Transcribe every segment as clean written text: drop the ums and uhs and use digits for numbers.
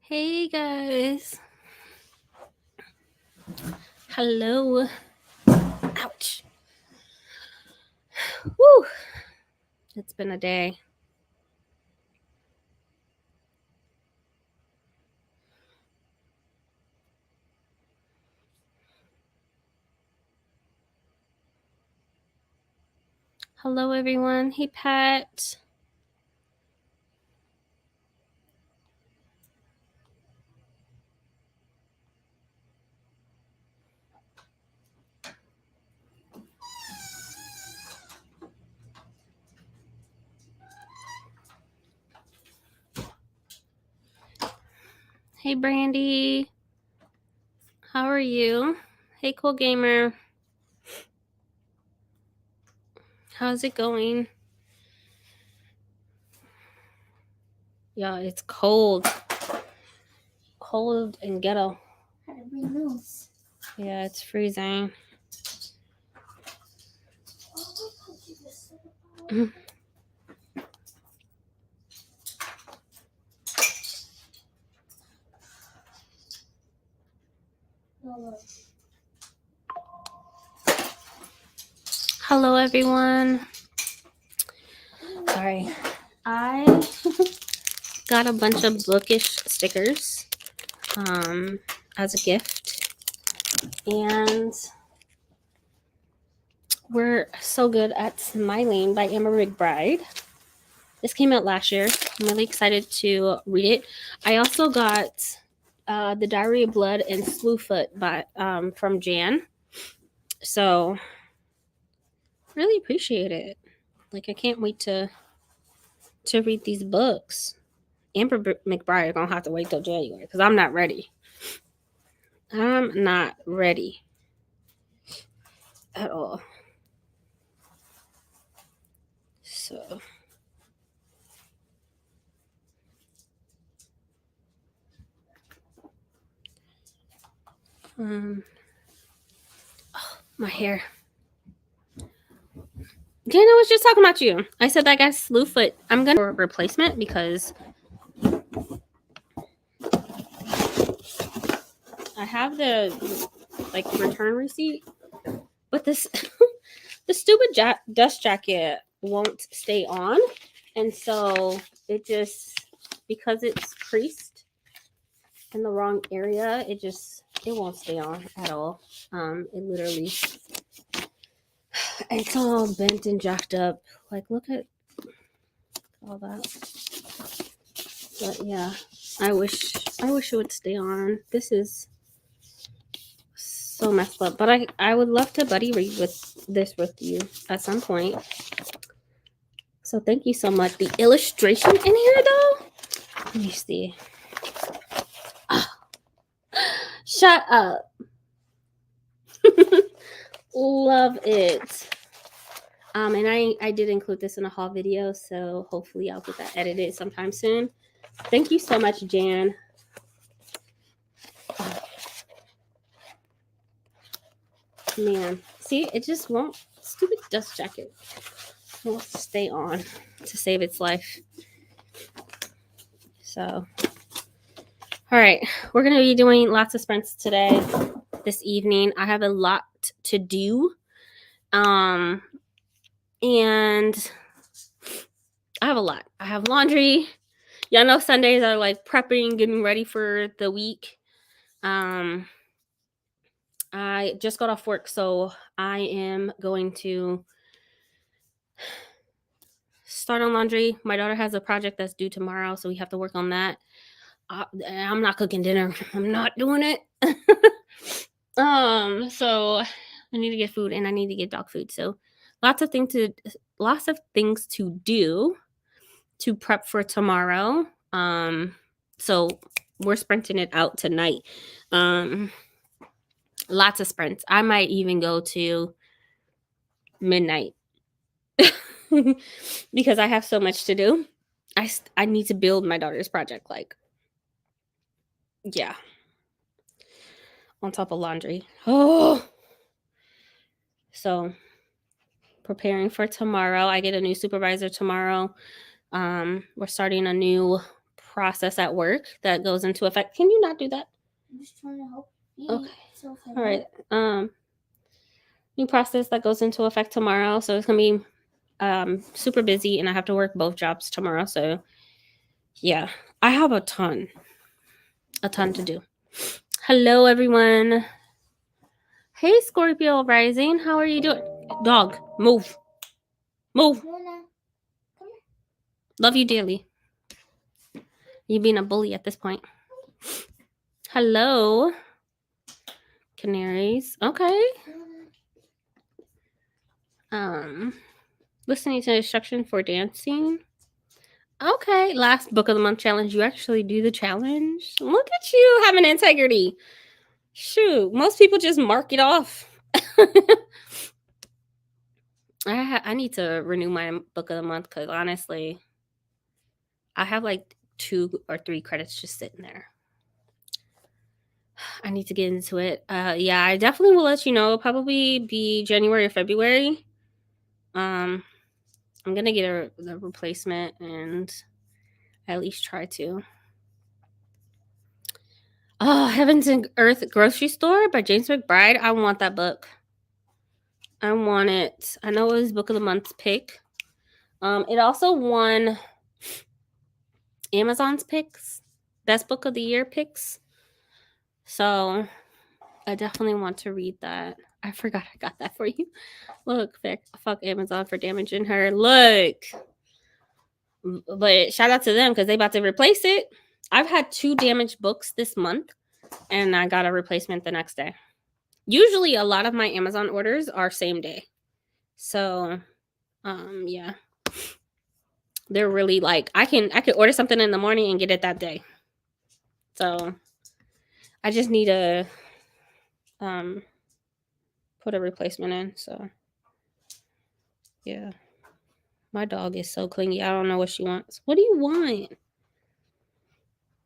Hey guys. Hello. Ouch. Woo. It's been a day. Hello everyone. Hey Pat. Hey Brandie. How are you? Hey Cool Gamer. How's it going? Yeah, it's cold. Cold and ghetto. Yeah, it's freezing. Hello everyone. Sorry. I got a bunch of bookish stickers as a gift. And we're so good at Smiling by Emma McBride. This came out last year. I'm really excited to read it. I also got The Diary of Blood and Slewfoot by from Jan. So really appreciate it. Like I can't wait to read these books. Amber McBride gonna have to wait till January because I'm not ready. I'm not ready at all. So oh, my hair. Dana was just talking about you. I said that guy's Slewfoot. I'm gonna replacement because I have the like return receipt, but this the stupid dust jacket won't stay on, and so it just because it's creased in the wrong area, it won't stay on at all. It literally it's all bent and jacked up. Like look at all that. But yeah, I wish it would stay on. This is so messed up. But I would love to buddy read with you at some point. So thank you so much. The illustration in here though. Let me see. Oh, shut up. Love it. And I did include this in a haul video, so hopefully I'll get that edited sometime soon. Thank you so much, Jan. Oh. Man, see, it just won't. Stupid dust jacket won't stay on to save its life. So, all right, we're gonna be doing lots of sprints today, this evening. I have a lot to do, and I have a lot. I have laundry. Y'all know Sundays are like prepping, getting ready for the week. I just got off work, so I am going to start on laundry. My daughter has a project that's due tomorrow, so we have to work on that. I'm not cooking dinner. I'm not doing it. So I need to get food and I need to get dog food. So lots of things to do to prep for tomorrow. So we're sprinting it out tonight. Lots of sprints. I might even go to midnight because I have so much to do. I need to build my daughter's project. Like, yeah, on top of laundry. Oh, so preparing for tomorrow. I get a new supervisor tomorrow. We're starting a new process at work that goes into effect. Can you not do that? I'm just trying to help you. Okay. So if I All right. New process that goes into effect tomorrow. So it's gonna be super busy, and I have to work both jobs tomorrow. So yeah, I have a ton to do. Hello, everyone. Hey, Scorpio rising. How are you doing? Dog, move. Luna, come here. Love you dearly. You being a bully at this point. Hello. Canaries. Okay. Listening to instruction for dancing. Okay. Last book of the month challenge. You actually do the challenge. Look at you having integrity. Shoot. Most people just mark it off. I need to renew my book of the month because honestly, I have like 2 or 3 credits just sitting there. I need to get into it. Yeah, I definitely will let you know. It'll probably be January or February. I'm gonna get a replacement and at least try to. Oh, Heavens and Earth Grocery Store by James McBride. I want that book. I want it. I know it was Book of the Month's pick. It also won Amazon's picks, Best Book of the Year picks. So I definitely want to read that. I forgot I got that for you. Look, fuck Amazon for damaging her. Look. But shout out to them because they about to replace it. I've had 2 damaged books this month, and I got a replacement the next day. Usually a lot of my Amazon orders are same day. So, yeah. They're really like I can order something in the morning and get it that day. So, I just need to put a replacement in, so yeah. My dog is so clingy. I don't know what she wants. What do you want?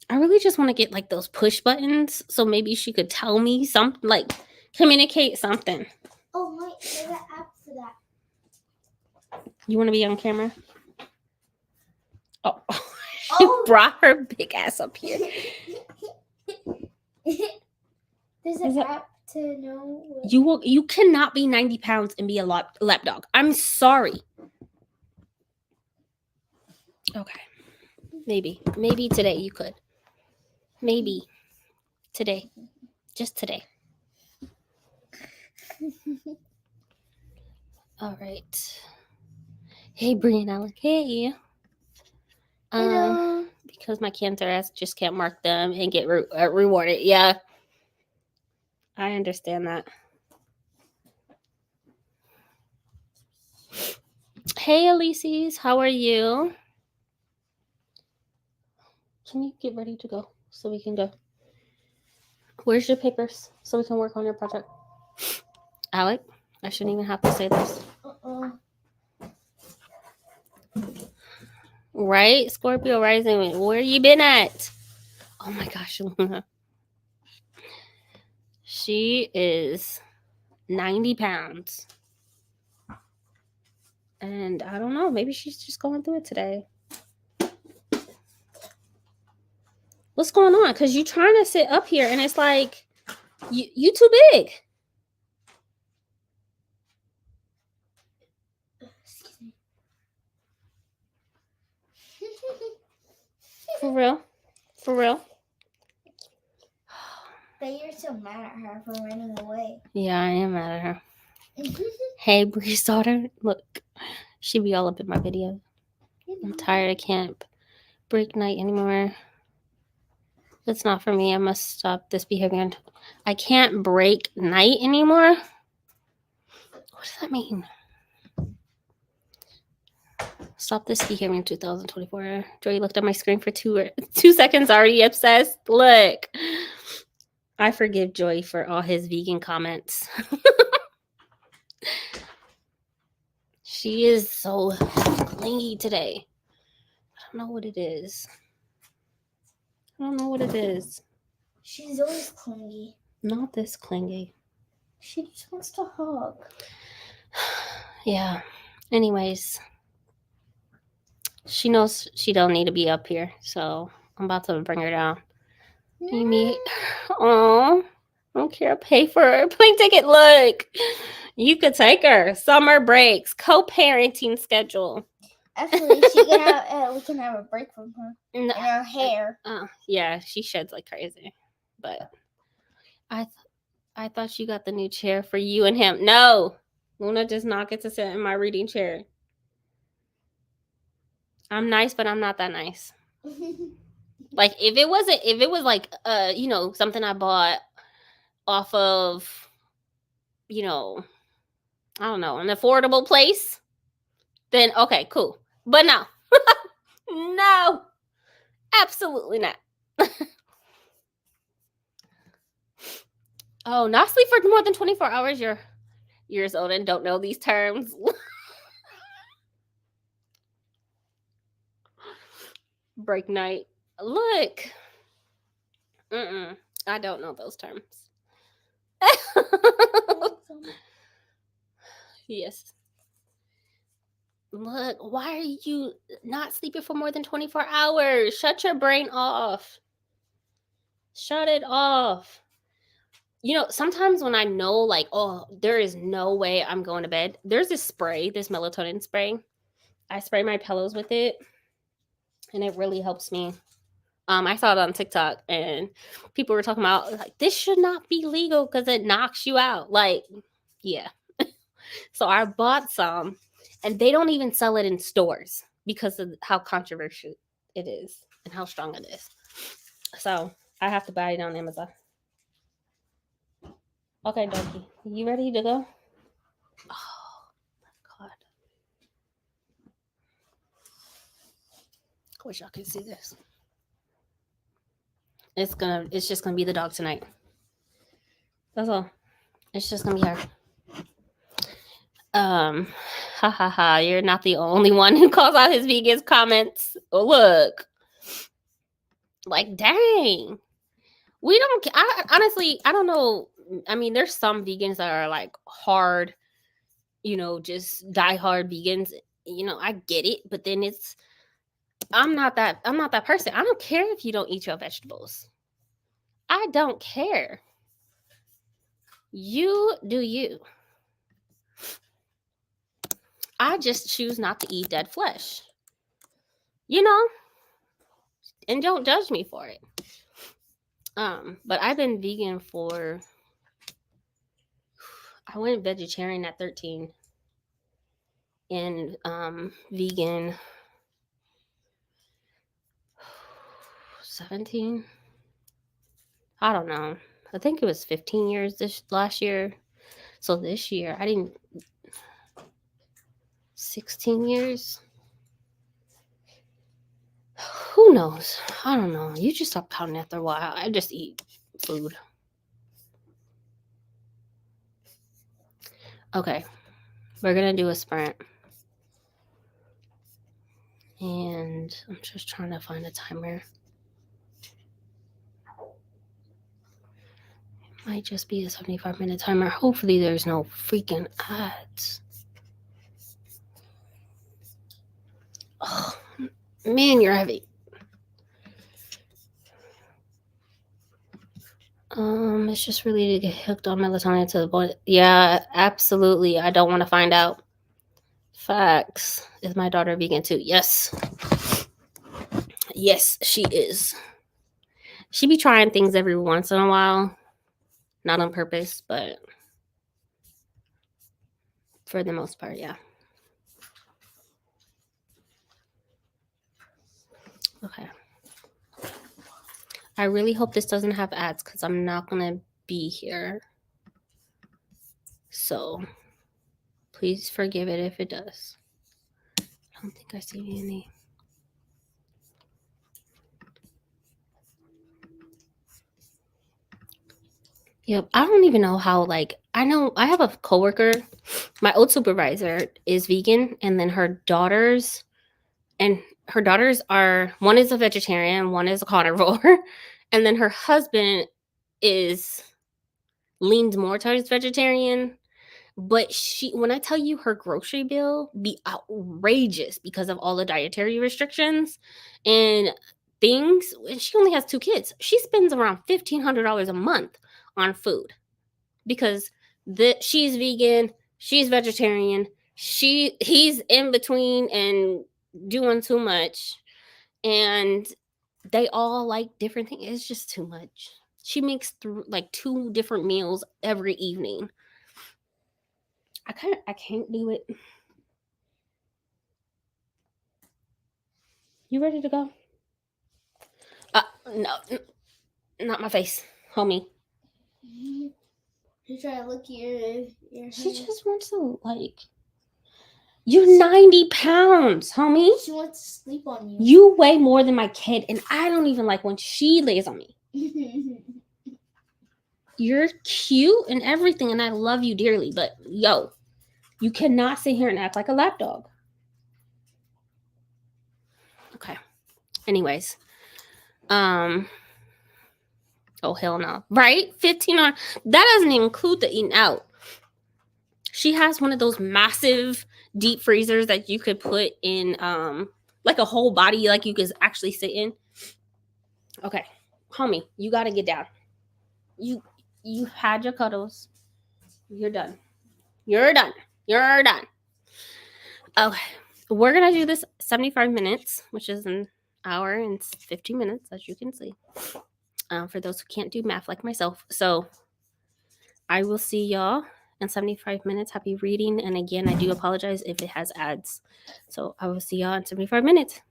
I really just want to get like those push buttons so maybe she could tell me something, like communicate something. Oh, wait, there's an app for that. You want to be on camera? Oh, she brought her big ass up here. There's an app to know. You cannot be 90 pounds and be a lap dog. I'm sorry. Okay. Maybe today you could. Maybe today. Just today. All right. Hey, Brianna. Hey. Hello. Because my cancer ass just can't mark them and get rewarded. Yeah. I understand that. Hey, Elises. How are you? Can you get ready to go so we can go? Where's your papers so we can work on your project? Alec, I shouldn't even have to say this. Right? Scorpio rising. Where you been at? Oh my gosh, Luna. She is 90 pounds. And I don't know. Maybe she's just going through it today. What's going on? Because you're trying to sit up here and it's like, you too big. For real? For real? But you're so mad at her for running away. Yeah, I am mad at her. Hey, Bree's daughter. Look, she be all up in my video. I'm tired. I can't break night anymore. That's not for me. I must stop this behavior. I can't break night anymore? What does that mean? Stop this behavior in 2024. Joey looked at my screen for 2 seconds, already obsessed. Look. I forgive Joey for all his vegan comments. She is so clingy today. I don't know what it is. She's always clingy. Not this clingy. She just wants to hug. Yeah. Anyways, she knows she don't need to be up here, so I'm about to bring her down. Amy, oh, I don't care. Pay for her plane ticket. Look, you could take her. Summer breaks, co-parenting schedule. Actually, we can have a break from her. No, And her hair. Yeah, she sheds like crazy. But I thought you got the new chair for you and him. No, Luna does not get to sit in my reading chair. I'm nice, but I'm not that nice. Like if it was like something I bought off of, I don't know, an affordable place, then okay, cool. But no. No. Absolutely not. Oh, not sleep for more than 24 hours. You're years old and don't know these terms. Break night. Look. I don't know those terms. Yes. Look, why are you not sleeping for more than 24 hours? Shut your brain off. Shut it off. Sometimes when I know, like, oh, there is no way I'm going to bed, there's this spray, this melatonin spray. I spray my pillows with it, and it really helps me. I saw it on TikTok, and people were talking about, like, this should not be legal because it knocks you out. Like, yeah. So I bought some, and they don't even sell it in stores because of how controversial it is and how strong it is. So I have to buy it on Amazon. Okay, Donkey, you ready to go? Oh my God. I wish y'all could see this. It's just gonna be the dog tonight. That's all. It's just gonna be her. Ha ha ha, you're not the only one who calls out his vegans comments. Oh, look. Like, dang. We don't, honestly, I don't know. I mean, there's some vegans that are like hard, just diehard vegans. I get it, but then I'm not that person. I don't care if you don't eat your vegetables. I don't care. You do you. I just choose not to eat dead flesh. And don't judge me for it. But I've been vegan I went vegetarian at 13 and vegan 17. I don't know. I think it was 15 years this last year. So this year I didn't 16 years. Who knows? I don't know. You just stop counting after a while. I just eat food. Okay. We're going to do a sprint. And I'm just trying to find a timer. It might just be a 75-minute timer. Hopefully there's no freaking ads. Oh, man, you're heavy. It's just really to get hooked on melatonin to the point. Yeah, absolutely. I don't want to find out. Facts. Is my daughter vegan too? Yes. Yes, she is. She be trying things every once in a while. Not on purpose, but for the most part, yeah. Okay. I really hope this doesn't have ads because I'm not going to be here. So please forgive it if it does. I don't think I see any. Yep. I don't even know how, I know I have a coworker. My old supervisor is vegan, and then her daughters are, one is a vegetarian, one is a carnivore, and then her husband leans more towards vegetarian. But when I tell you her grocery bill be outrageous because of all the dietary restrictions, and things, and she only has 2 kids. She spends around $1,500 a month on food because she's vegan, she's vegetarian, he's in between and doing too much, and they all like different things. It's just too much. She makes like 2 different meals every evening. I can't do it. You ready to go? No, not my face, homie. She's trying to look at your She hand. just wants to like. You're 90 pounds, homie. She wants to sleep on you. You weigh more than my kid, and I don't even like when she lays on me. You're cute and everything, and I love you dearly, but yo, you cannot sit here and act like a lapdog. Okay. Anyways, oh hell no, right? 15 on that doesn't even include the eating out. She has one of those massive deep freezers that you could put in like a whole body, like you could actually sit in. Okay, homie, you gotta get down. You had your cuddles. You're done. You're done. You're done. Okay, we're gonna do this 75 minutes, which is an hour and 15 minutes, as you can see. For those who can't do math like myself, so I will see y'all in 75 minutes. Happy reading, and again, I do apologize if it has ads. So I will see y'all in 75 minutes.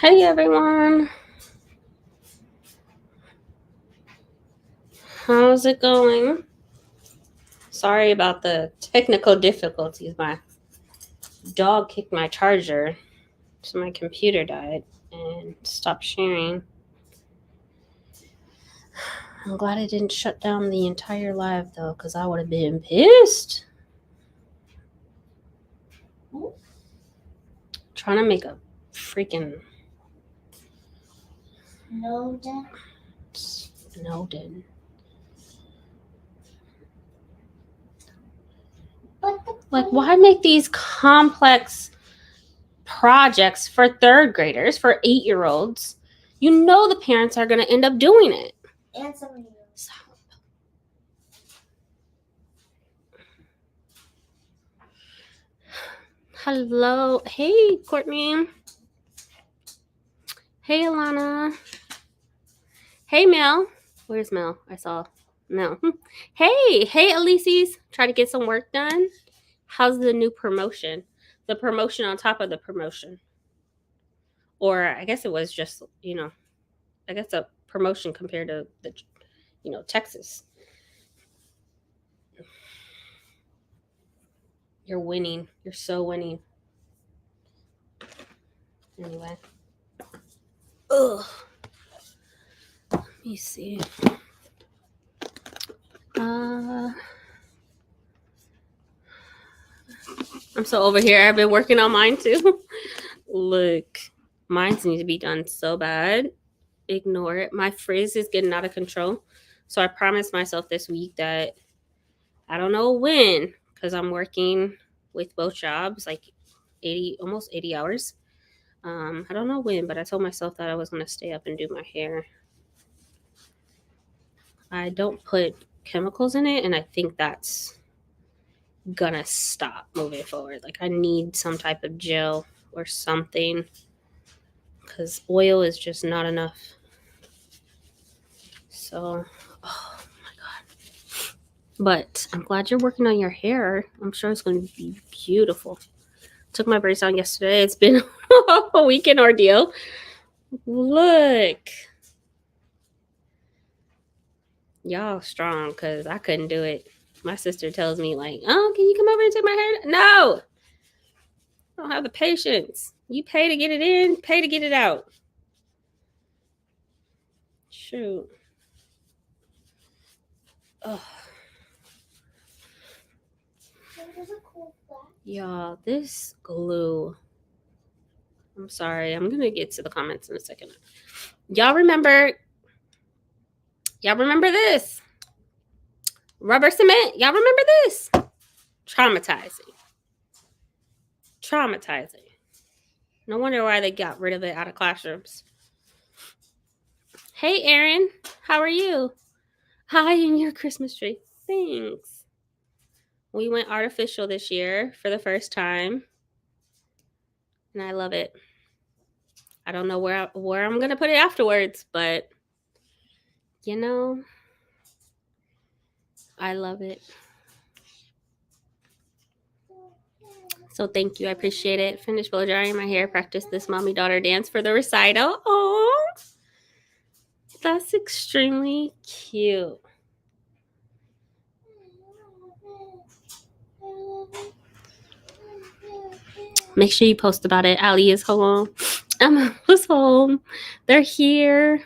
Hey everyone. How's it going? Sorry about the technical difficulties. My dog kicked my charger, so my computer died and stopped sharing. I'm glad I didn't shut down the entire live though, because I would have been pissed. Trying to make a freaking Snowden. Like, why make these complex projects for third graders, for 8-year-olds? You know the parents are going to end up doing it. And some of you. Hello. Hey, Courtney. Hey, Alana. Hey, Mel. Where's Mel? I saw Mel. Hey, Elises. Try to get some work done. How's the new promotion? The promotion on top of the promotion. Or I guess it was just, I guess a promotion compared to the, Texas. You're winning. You're so winning. Anyway. Ugh. Let me see. I'm so over here. I've been working on mine too. Look, mine needs to be done so bad. Ignore it. My frizz is getting out of control. So I promised myself this week that I don't know when, because I'm working with both jobs, like almost 80 hours. I don't know when, but I told myself that I was going to stay up and do my hair. I don't put chemicals in it, and I think that's gonna stop moving forward. Like, I need some type of gel or something, because oil is just not enough. So, oh my god. But I'm glad you're working on your hair. I'm sure it's going to be beautiful. Took my braids down yesterday. It's been a weekend ordeal. Look. Y'all strong, because I couldn't do it. My sister tells me, like, oh, can you come over and take my hair? No. I don't have the patience. You pay to get it in, pay to get it out. Shoot. Ugh. Y'all, this glue. I'm sorry. I'm going to get to the comments in a second. Y'all remember this? Rubber cement. Y'all remember this? Traumatizing. No wonder why they got rid of it out of classrooms. Hey, Erin. How are you? Hi, in your Christmas tree. Thanks. We went artificial this year for the first time, and I love it. I don't know where I'm going to put it afterwards, but, I love it. So thank you. I appreciate it. Finished blow drying my hair. Practice this mommy-daughter dance for the recital. Oh, that's extremely cute. Make sure you post about it. Ali is home. Emma was home. They're here.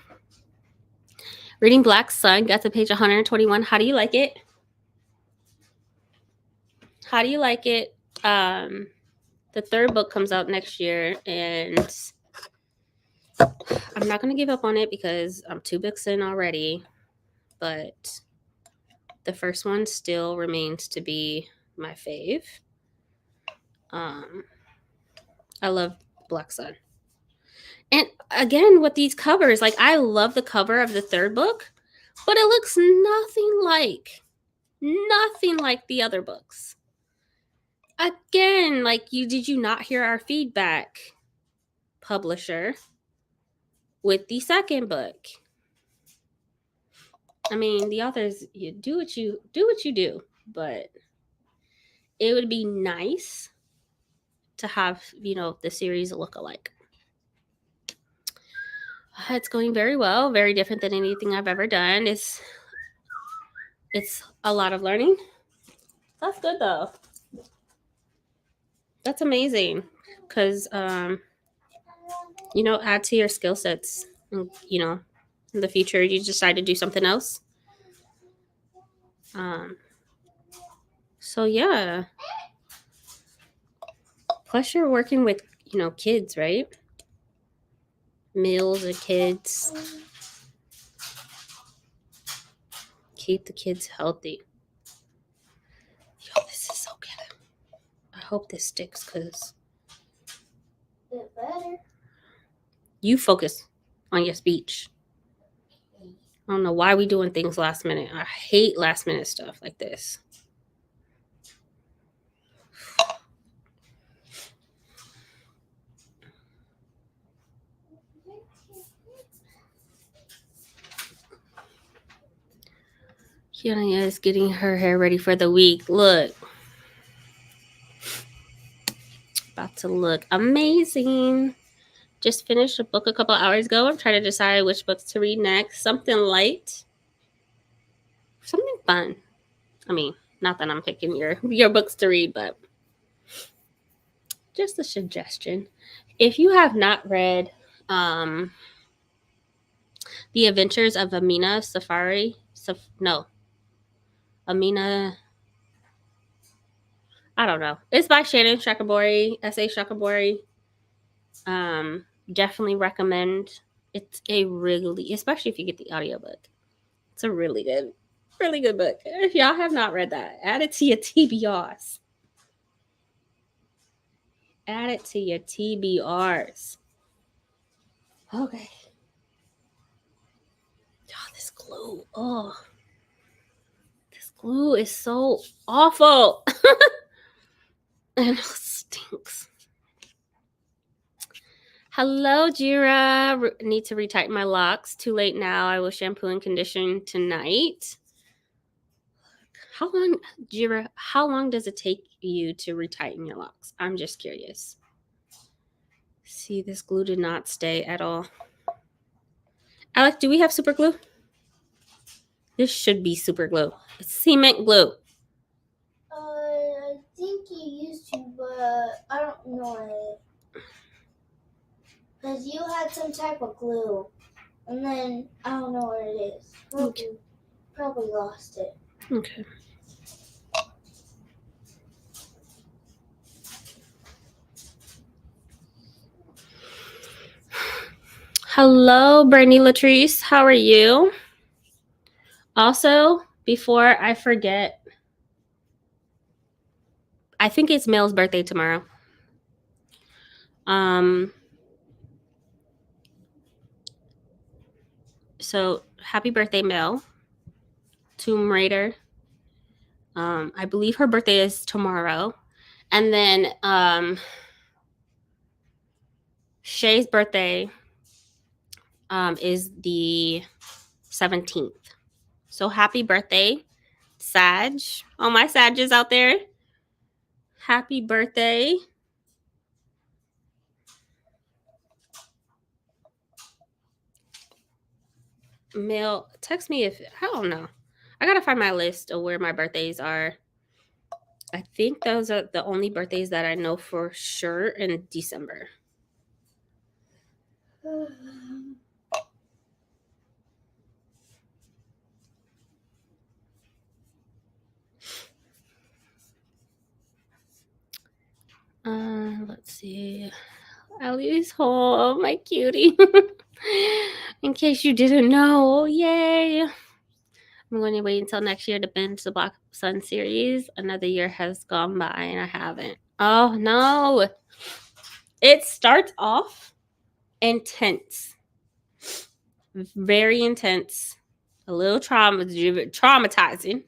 Reading Black Sun. Got to page 121. How do you like it? How do you like it? The third book comes out next year, and I'm not going to give up on it because I'm 2 books in already, but the first one still remains to be my fave. I love Black Sun. And again, with these covers, like, I love the cover of the third book, but it looks nothing like the other books. Again, like, did you not hear our feedback, publisher, with the second book? I mean, the authors, you do what you do, but it would be nice to have, the series look alike. It's going very well. Very different than anything I've ever done. It's a lot of learning. That's good though. That's amazing. Because add to your skill sets. And, in the future you decide to do something else. So yeah. Plus you're working with, kids, right? Meals and kids. Keep the kids healthy. Yo, this is so good. I hope this sticks because It better. you focus on your speech. I don't know why we doing things last minute. I hate last minute stuff like this. Shanae is getting her hair ready for the week. Look. About to look amazing. Just finished a book a couple hours ago. I'm trying to decide which books to read next. Something light. Something fun. I mean, not that I'm picking your books to read, but just a suggestion. If you have not read The Adventures of Amina Safari, Amina, I don't know. It's by Shanae Shakabori, S.A. Shakabori. Definitely recommend. It's a really, especially if you get the audiobook. It's a really good book. If y'all have not read that, add it to your TBRs. Add it to your TBRs. Okay. Oh, this glue. Oh. This glue is so awful. And it stinks. Hello, Jira. Need to retighten my locks. Too late now. I will shampoo and condition tonight. How long does it take you to retighten your locks? I'm just curious. See, this glue did not stay at all. Alex, do we have super glue? This should be super glue. It's cement glue. I think you used to, but I don't know it. Because you had some type of glue. And then I don't know what it is. Probably lost it. Okay. Hello, Brandie Latrice. How are you? Also, before I forget, I think it's Mel's birthday tomorrow. So happy birthday, Mel. Tomb Raider. I believe her birthday is tomorrow. And then Shay's birthday is the 17th. So happy birthday, Sag. All my Sages out there. Happy birthday. Mel, text me if, I don't know. I gotta find my list of where my birthdays are. I think those are the only birthdays that I know for sure in December. Let's see. Ellie's home, my cutie. In case you didn't know, yay. I'm going to wait until next year to binge the Black Sun series. Another year has gone by and I haven't. Oh no. It starts off intense. Very intense. A little traumatizing.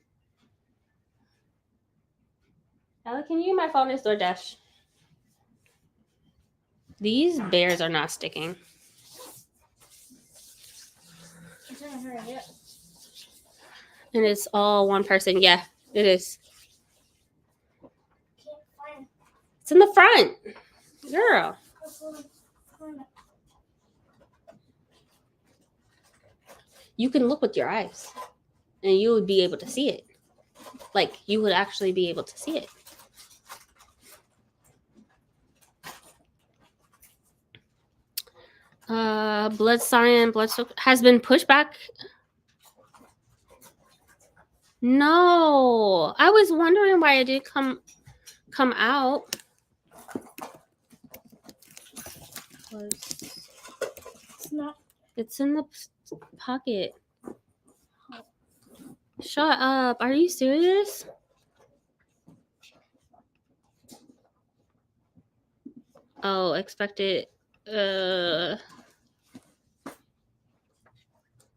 Ella, can you use my phone as DoorDash? These bears are not sticking. And it's all one person. Yeah, it is. It's in the front. Girl. You can look with your eyes and you would be able to see it. Like, you would actually be able to see it. Blood cyan, blood sugar has been pushed back. No, I was wondering why it did come out. It's not. It's in the pocket. Shut up. Are you serious? Oh, expected.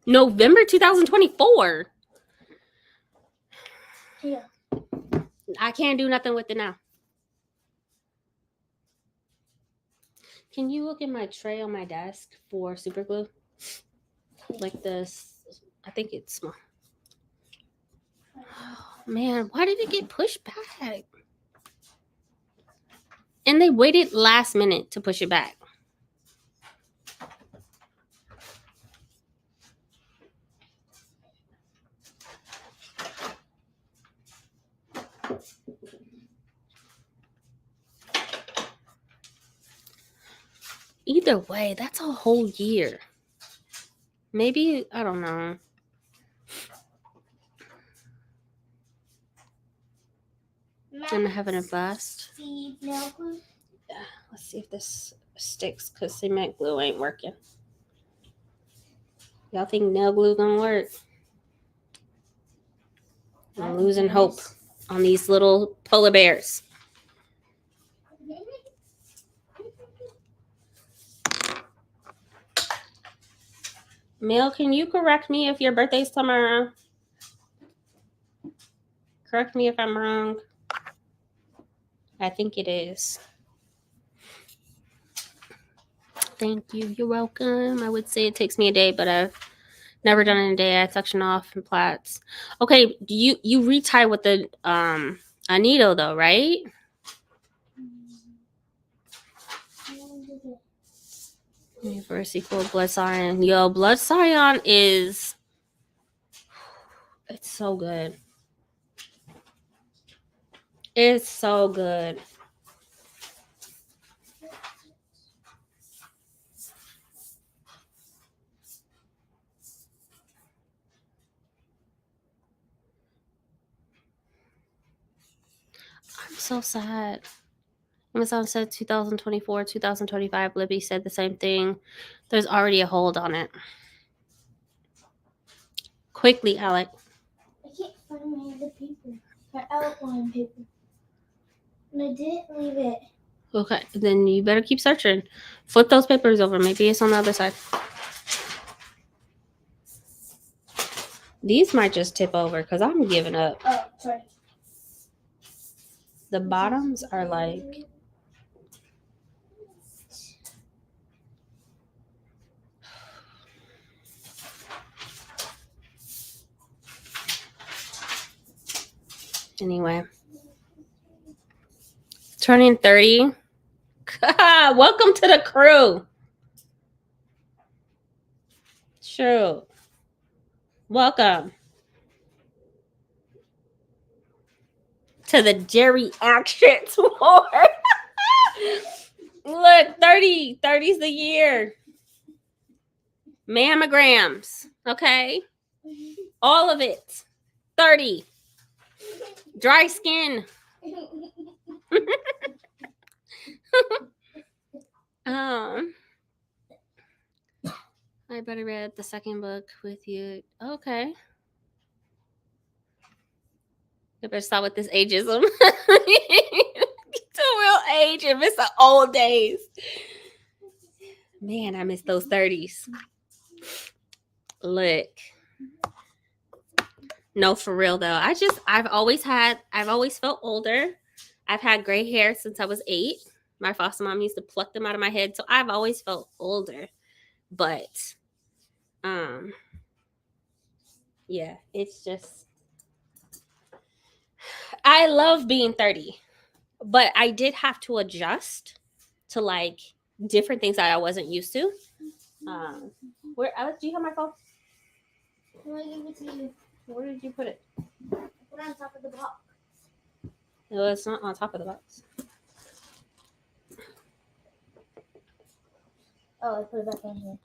November 2024. Yeah. I can't do nothing with it now. Can you look at my tray on my desk for super glue? Like this. I think it's small. Oh, man, why did it get pushed back? And they waited last minute to push it back. Either way, that's a whole year. Maybe, I don't know. I'm having a blast. Yeah, Let's see if this sticks because cement glue ain't working. Y'all think nail glue gonna work? I'm losing hope on these little polar bears. Mel, can you correct me if your birthday's tomorrow? Correct me if I'm wrong. I think it is. Thank you. You're welcome. I would say it takes me a day, but I've never done it in a day. I section off and plaits. Okay, you retie with the a needle though, right? Universe equal blood cyan. Yo, blood cyan is, it's so good. It's so good. I'm so sad. Amazon said 2024, 2025. Libby said the same thing. There's already a hold on it. Quickly, Alec. I can't find my other paper. My outline paper. And I didn't leave it. Okay, then you better keep searching. Flip those papers over. Maybe it's on the other side. These might just tip over because I'm giving up. Oh, sorry. The bottoms are like... Anyway. Turning 30. Welcome to the crew. True. Welcome to the geriatrics war. Look, 30. 30's the year. Mammograms. Okay. All of it. 30. Dry skin. I better read the second book with you. Okay. I better stop with this ageism. It's a real age if it's the old days. Man, I miss those 30s. Look. No, for real though. I've always felt older. I've had gray hair since I was 8. My foster mom used to pluck them out of my head. So I've always felt older. But yeah, it's just, I love being 30. But I did have to adjust to like different things that I wasn't used to. Where Alex, do you have my phone? I'm gonna give it to you. Where did you put it? Put it on top of the box. No, it's not on top of the box. Oh, I put it back in here.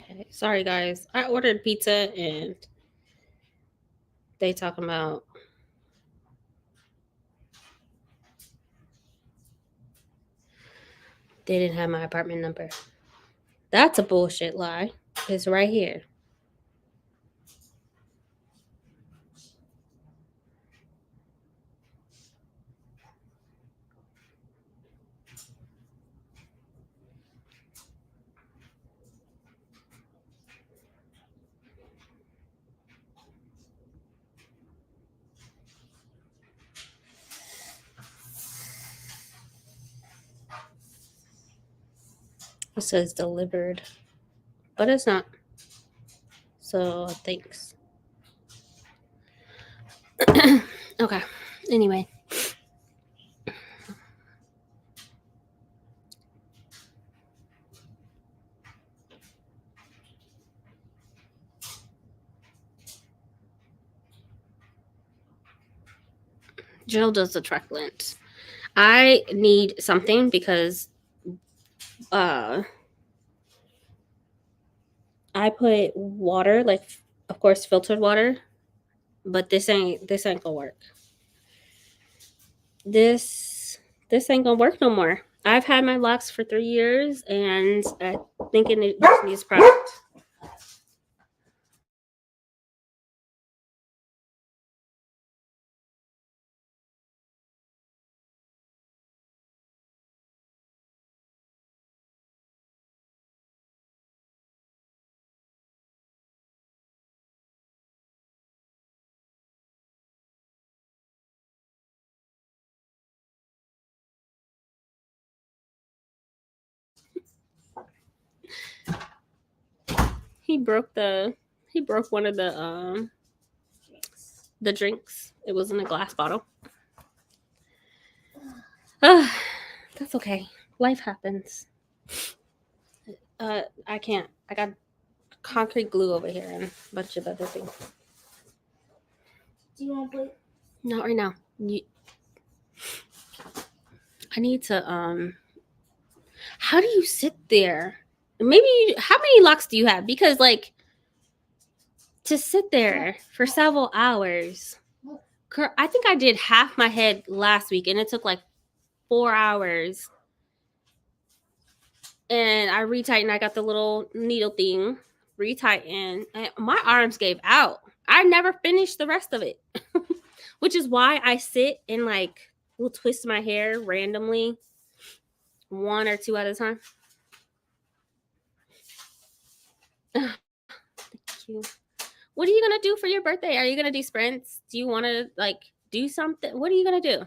Okay. Sorry, guys. I ordered pizza and they talking about they didn't have my apartment number. That's a bullshit lie. It's right here. It says delivered, but it's not. So thanks. Okay. Anyway. Jill does the truculent. I need something because I put water, like of course filtered water, but this ain't gonna work. This ain't gonna work no more. I've had my locks for 3 years and I think it just needs product. He broke one of the drinks. It was in a glass bottle. That's okay. Life happens. I can't. I got concrete glue over here and a bunch of other things. Do you want to play? Not right now. I need to how do you sit there? Maybe how many locks do you have? Because like to sit there for several hours. I think I did half my head last week and it took like 4 hours. And I retightened. I got the little needle thing, retightened, and my arms gave out. I never finished the rest of it, which is why I sit and like will twist my hair randomly, 1 or 2 at a time. Thank you. What are you gonna do for your birthday? Are you gonna do sprints? Do you want to like do something? What are you gonna do?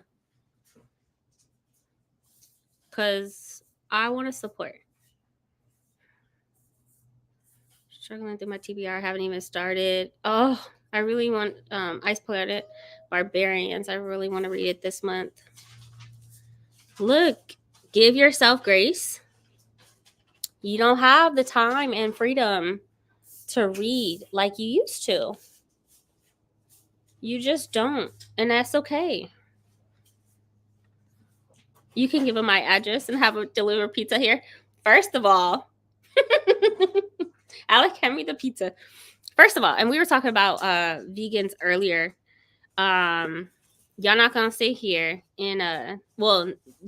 Because I want to support. Struggling through my TBR. I haven't even started. Oh, I really want Ice Planet Barbarians. I really want to read it this month. Look, give yourself grace. You don't have the time and freedom to read like you used to. You just don't. And that's okay. You can give them my address and have them deliver pizza here. First of all, Alec, hand me the pizza. First of all, and we were talking about vegans earlier. Y'all not gonna stay here. And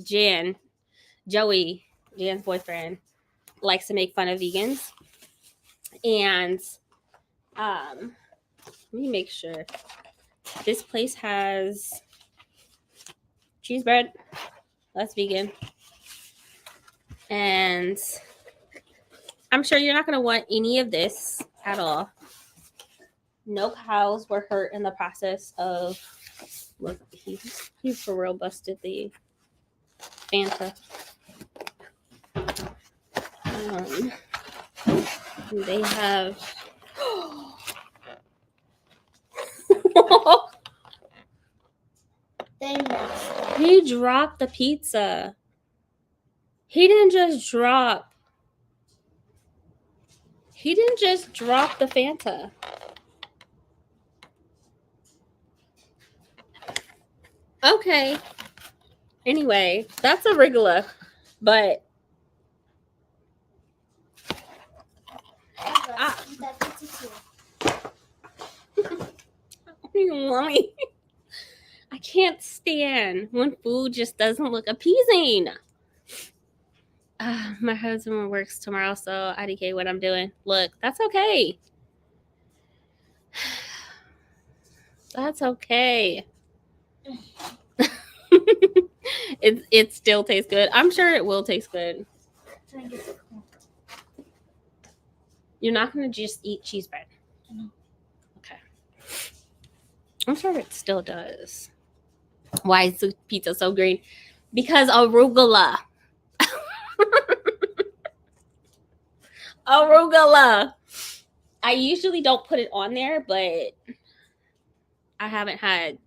Jan's boyfriend, likes to make fun of vegans. And let me make sure. This place has cheese bread. That's vegan. And I'm sure you're not going to want any of this at all. No cows were hurt in the process of. Look, he for real busted the Fanta. They have. He dropped the pizza. He didn't just drop the Fanta. Okay. Anyway, that's arugula, but mommy, I can't stand when food just doesn't look appeasing. My husband works tomorrow, so I DK what I'm doing. Look, that's okay. That's okay. It still tastes good. I'm sure it will taste good. You're not going to just eat cheese bread. Okay. I'm sure it still does. Why is the pizza so green? Because arugula. Arugula. I usually don't put it on there, but I haven't had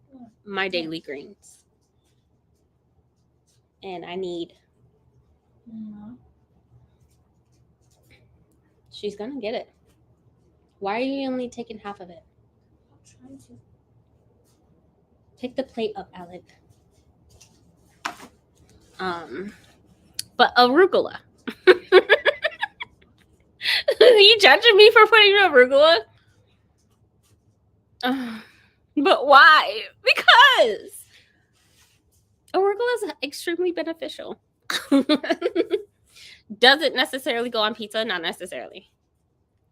my daily greens. And I need. She's going to get it. Why are you only taking half of it? I'm trying to. Take the plate up, Alec. But arugula. Are you judging me for putting arugula? But why? Because arugula is extremely beneficial. Does it necessarily go on pizza? Not necessarily.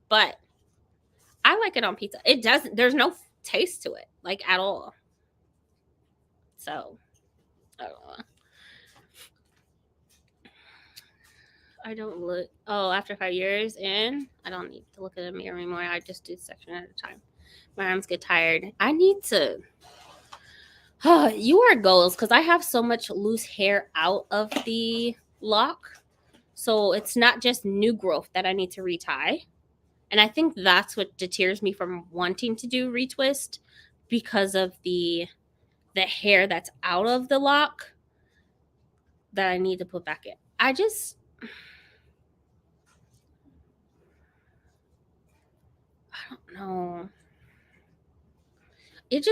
But I like it on pizza. It doesn't. There's no taste to it, like at all. So, I don't know. I don't look. Oh, after 5 years in, I don't need to look at a mirror anymore. I just do section at a time. My arms get tired. I need to. You are goals because I have so much loose hair out of the lock. So it's not just new growth that I need to retie. And I think that's what deters me from wanting to do retwist because of the hair that's out of the lock that I need to put back in. I don't know. It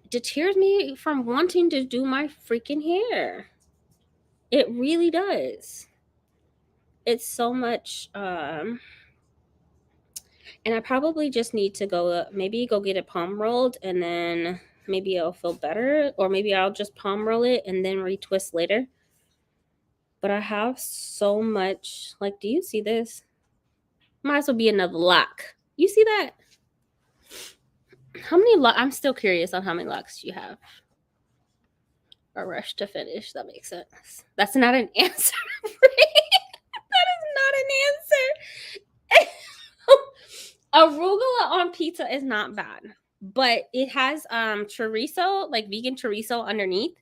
deters me from wanting to do my freaking hair. It really does. It's so much and I probably just need to go get it palm rolled and then maybe I'll feel better, or maybe I'll just palm roll it and then retwist later. But I have so much, like, do you see this? Might as well be another lock. You see that? How many locks? I'm still curious on how many locks you have. A rush to finish. That makes sense. That's not an answer. That is not an answer. Arugula on pizza is not bad, but it has chorizo, like vegan chorizo underneath.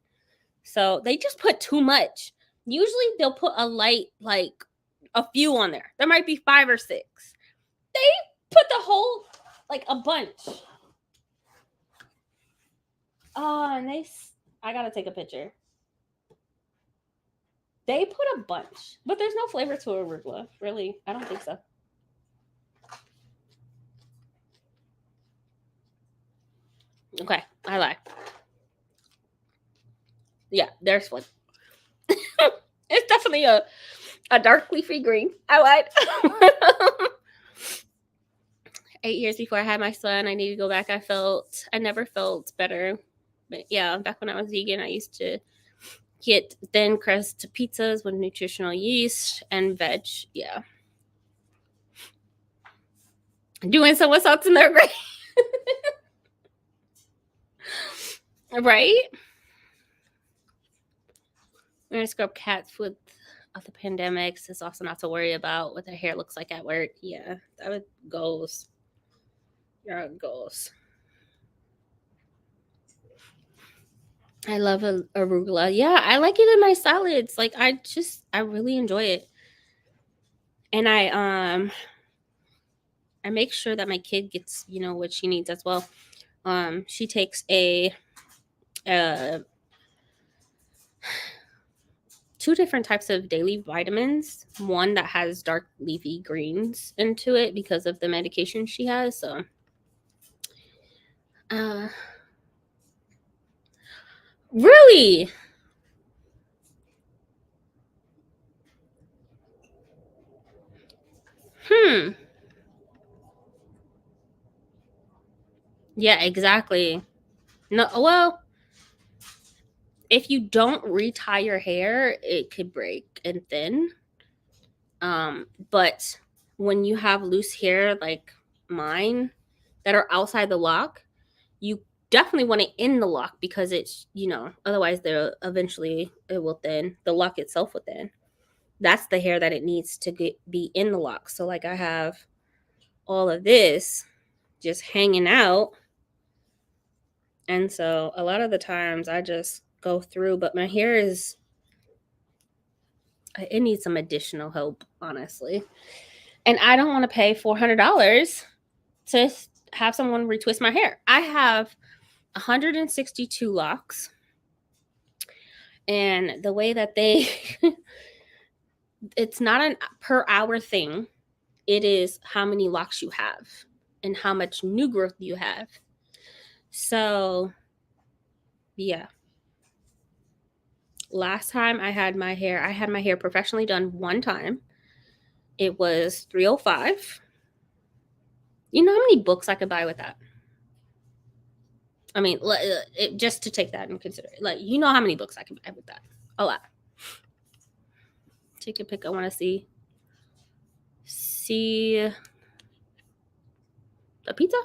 So they just put too much. Usually they'll put a light, like a few on there. There might be 5 or 6. They put the whole, like a bunch. Oh, and I gotta take a picture. They put a bunch, but there's no flavor to arugula, really. I don't think so. Okay, I lie. Yeah, there's one. It's definitely a dark leafy green. I lied. 8 years before I had my son, I need to go back. I never felt better. But yeah, back when I was vegan, I used to get thin crust pizzas with nutritional yeast and veg. Yeah. Doing somersaults in their grave. Right? We're gonna scrub cats with the pandemics. It's also not to worry about what their hair looks like at work. Yeah, that goes. Yeah, it goes. I love arugula. Yeah, I like it in my salads. Like I really enjoy it. And I make sure that my kid gets, what she needs as well. She takes a 2 different types of daily vitamins. One that has dark leafy greens into it because of the medication she has. So, really? Yeah, exactly. No, well, if you don't retie your hair, it could break and thin. But when you have loose hair like mine that are outside the lock, you definitely want it in the lock because it's, otherwise they'll eventually it will thin. The lock itself will thin. That's the hair that it needs to be in the lock. So like I have all of this just hanging out. And so a lot of the times I just go through, but my hair it needs some additional help, honestly. And I don't want to pay $400 to have someone retwist my hair. I have 162 locks. And the way that it's not a per hour thing. It is how many locks you have and how much new growth you have. So, yeah. Last time I had my hair professionally done one time. It was $305. You know how many books I could buy with that? I mean, just to take that into consideration. Like, you know how many books I could buy with that? A lot. Take a pic. I want to see the pizza.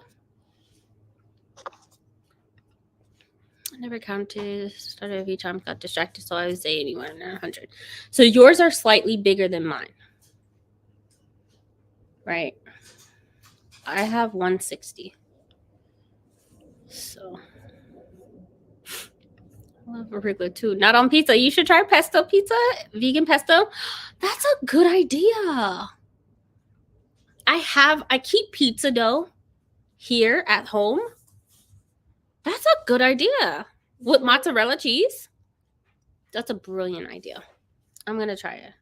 I never counted. Started every time, got distracted, so I would say anywhere in 100. So yours are slightly bigger than mine, right? I have 160. So I love arugula too. Not on pizza. You should try pesto pizza, vegan pesto. That's a good idea. I keep pizza dough here at home. That's a good idea. With mozzarella cheese. That's a brilliant idea. I'm going to try it.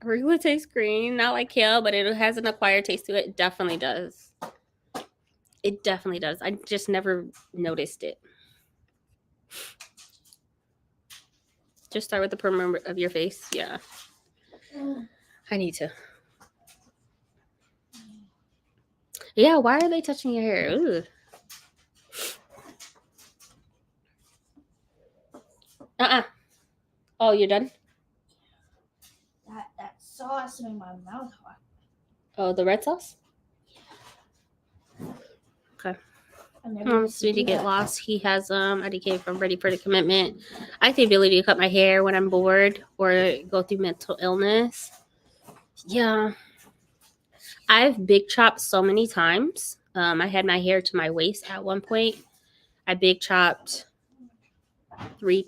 Arugula tastes green, not like kale, but it has an acquired taste to it. It definitely does. It definitely does. I just never noticed it. Just start with the perimeter of your face. Yeah. I need to. Yeah, why are they touching your hair? Ooh. Oh, you're done? That sauce made my mouth hot. Oh, the red sauce? Okay. Sweetie get lost. He has IDK from Ready for the Commitment. I have the ability to cut my hair when I'm bored or go through mental illness. Yeah. I've big chopped so many times. I had my hair to my waist at one point. I big chopped 4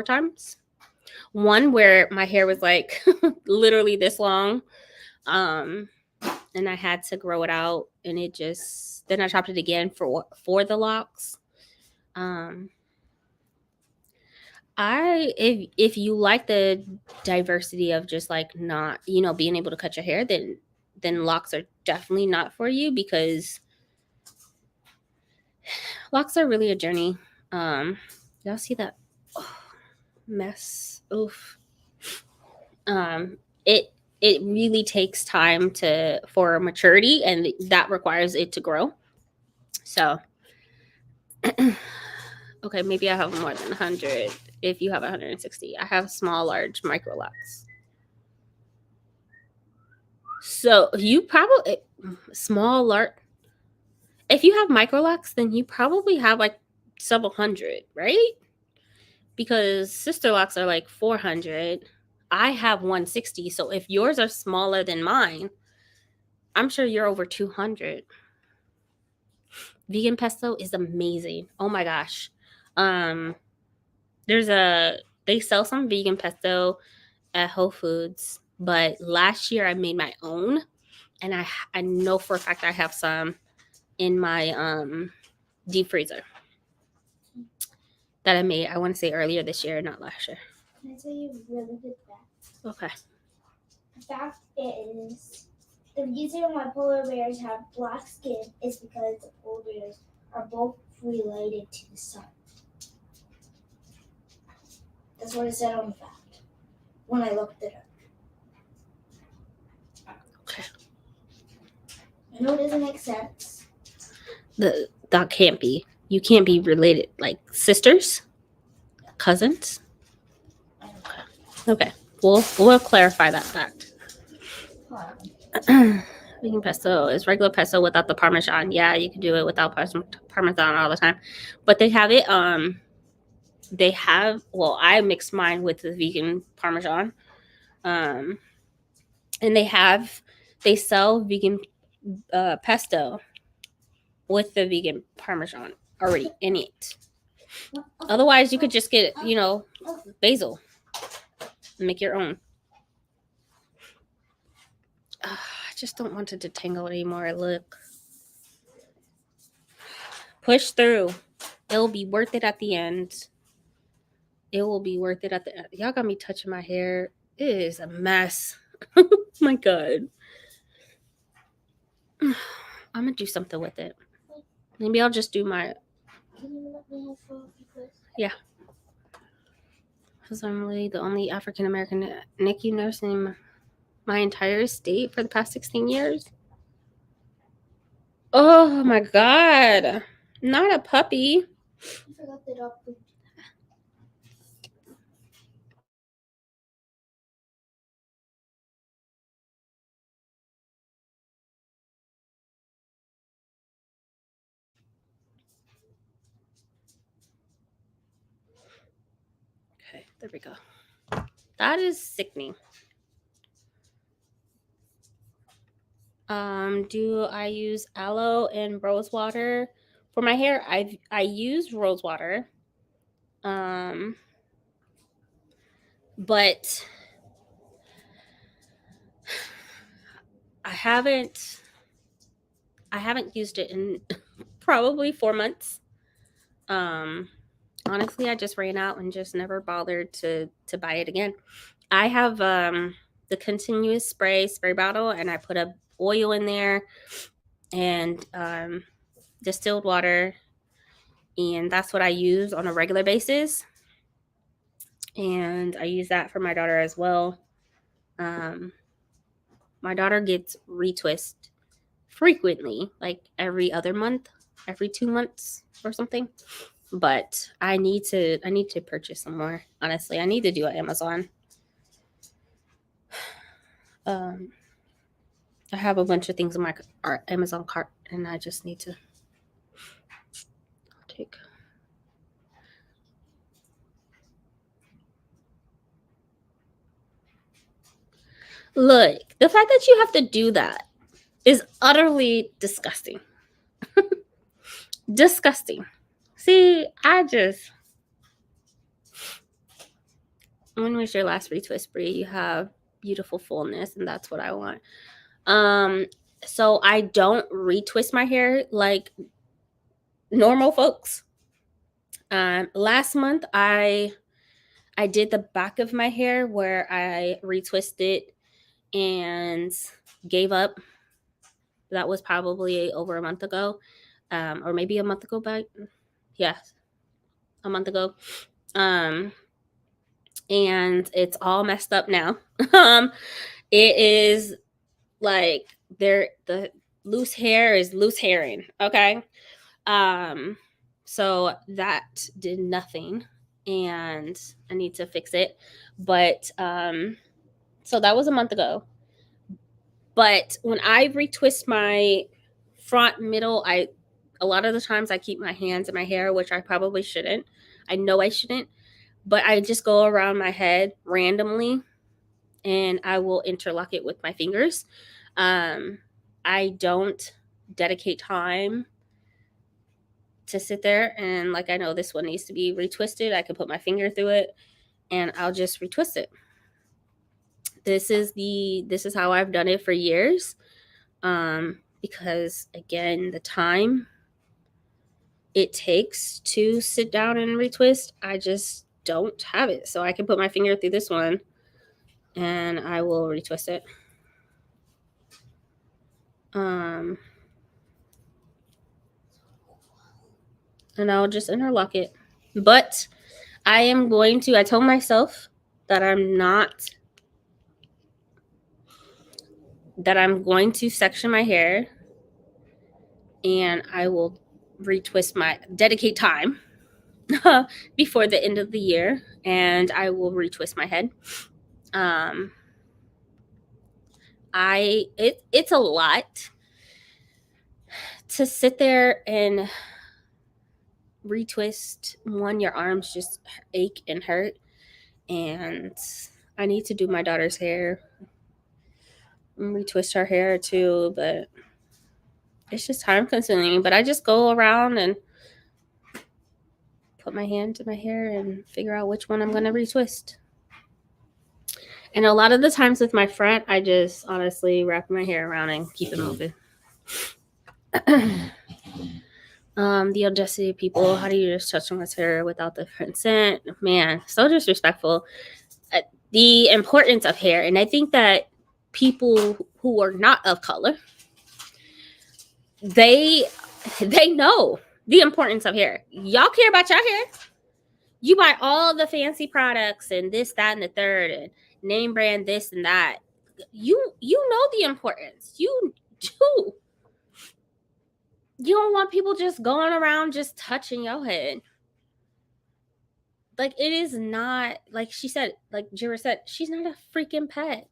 times. One where my hair was like literally this long. And I had to grow it out, and then I chopped it again for the locks. If you like the diversity of just like not, being able to cut your hair, then locks are definitely not for you, because locks are really a journey. Y'all see that mess? Oof. It really takes time for maturity, and that requires it to grow. So, okay, maybe I have more than 100. If you have 160, I have small, large, micro locks. So you probably small, large. If you have micro locks, then you probably have like several hundred, right? Because sister locks are like 400. I have 160. So if yours are smaller than mine, I'm sure you're over 200. Vegan pesto is amazing. Oh my gosh. They sell some vegan pesto at Whole Foods, but last year I made my own, and I know for a fact I have some in my deep freezer that I made. I want to say earlier this year, not last year. Can I tell you a really good fact? Okay. The fact is, the reason why polar bears have black skin is because the polar bears are both related to the sun. That's what it said on the fact when I looked it up. Okay. I know it doesn't make sense. That can't be. You can't be related, like sisters, cousins. Okay. We'll clarify that fact. Vegan pesto is regular pesto without the Parmesan. Yeah, you can do it without Parmesan all the time, but they have it. I mixed mine with the vegan Parmesan, and they sell vegan pesto with the vegan Parmesan already in it. Otherwise, you could just get basil and make your own. I just don't want it to tangle anymore. Look. Push through. It'll be worth it at the end. It will be worth it at the end. Y'all got me touching my hair. It is a mess. My God. I'm going to do something with it. Maybe I'll just do my... Can you let me have a request? Yeah. Because I'm really the only African-American NICU nurse in my entire state for the past 16 years. Oh, my God. Not a puppy. I forgot the dog food. Okay, there we go. That is sickening. Do I use aloe and rose water for my hair? I use rose water. But I haven't used it in probably 4 months. Honestly, I just ran out and just never bothered to buy it again. I have the continuous spray bottle, and I put a oil in there and distilled water, and that's what I use on a regular basis. And I use that for my daughter as well. My daughter gets retwist frequently, like every other month, every 2 months or something. But I need to purchase some more. Honestly, I need to do an Amazon. I have a bunch of things in my Amazon cart, and I just need to take. Look, the fact that you have to do that is utterly disgusting. Disgusting. See, when was your last retwist, Brie? You have beautiful fullness, and that's what I want. So I don't retwist my hair like normal folks. Last month I did the back of my hair where I retwisted and gave up. That was probably over a month ago, or maybe a month ago back. Yeah, a month ago. And it's all messed up now. It is like the loose hair is loose hairing. Okay. So that did nothing, and I need to fix it. But so that was a month ago. But when I retwist my front, middle, I a lot of the times I keep my hands in my hair, which I probably shouldn't. I know I shouldn't, but I just go around my head randomly and I will interlock it with my fingers. I don't dedicate time to sit there and, like, I know this one needs to be retwisted. I can put my finger through it and I'll just retwist it. This is how I've done it for years. Because again, the time it takes to sit down and retwist, I just don't have it. So I can put my finger through this one and I will retwist it. And I'll just interlock it. But I told myself that I'm going to section my hair and I will dedicate time before the end of the year and I will retwist my head. It's a lot to sit there and retwist. One, your arms just ache and hurt, and I need to do my daughter's hair and retwist her hair too, but it's just time consuming. But I just go around and put my hand to my hair and figure out which one I'm going to retwist. And a lot of the times with my front, I just honestly wrap my hair around and keep it moving. The audacity of people, how do you just touch someone's hair without the consent? Man, so disrespectful. The importance of hair, and I think that people who are not of color, they know the importance of hair. Y'all care about your hair. You buy all the fancy products and this, that, and the third, and name brand this and that. You know the importance. You do. You don't want people just going around just touching your head. Like, it is not, like she said, like Jira said, she's not a freaking pet.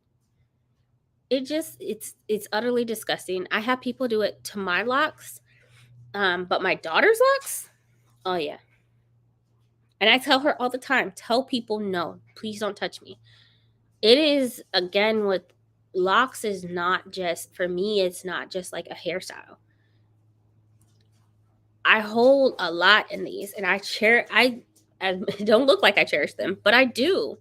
It's utterly disgusting. I have people do it to my locks, but my daughter's locks, oh yeah. And I tell her all the time, tell people, no, please don't touch me. It is, again, with locks is not just, for me, it's not just like a hairstyle. I hold a lot in these, and I don't look like I cherish them, but I do.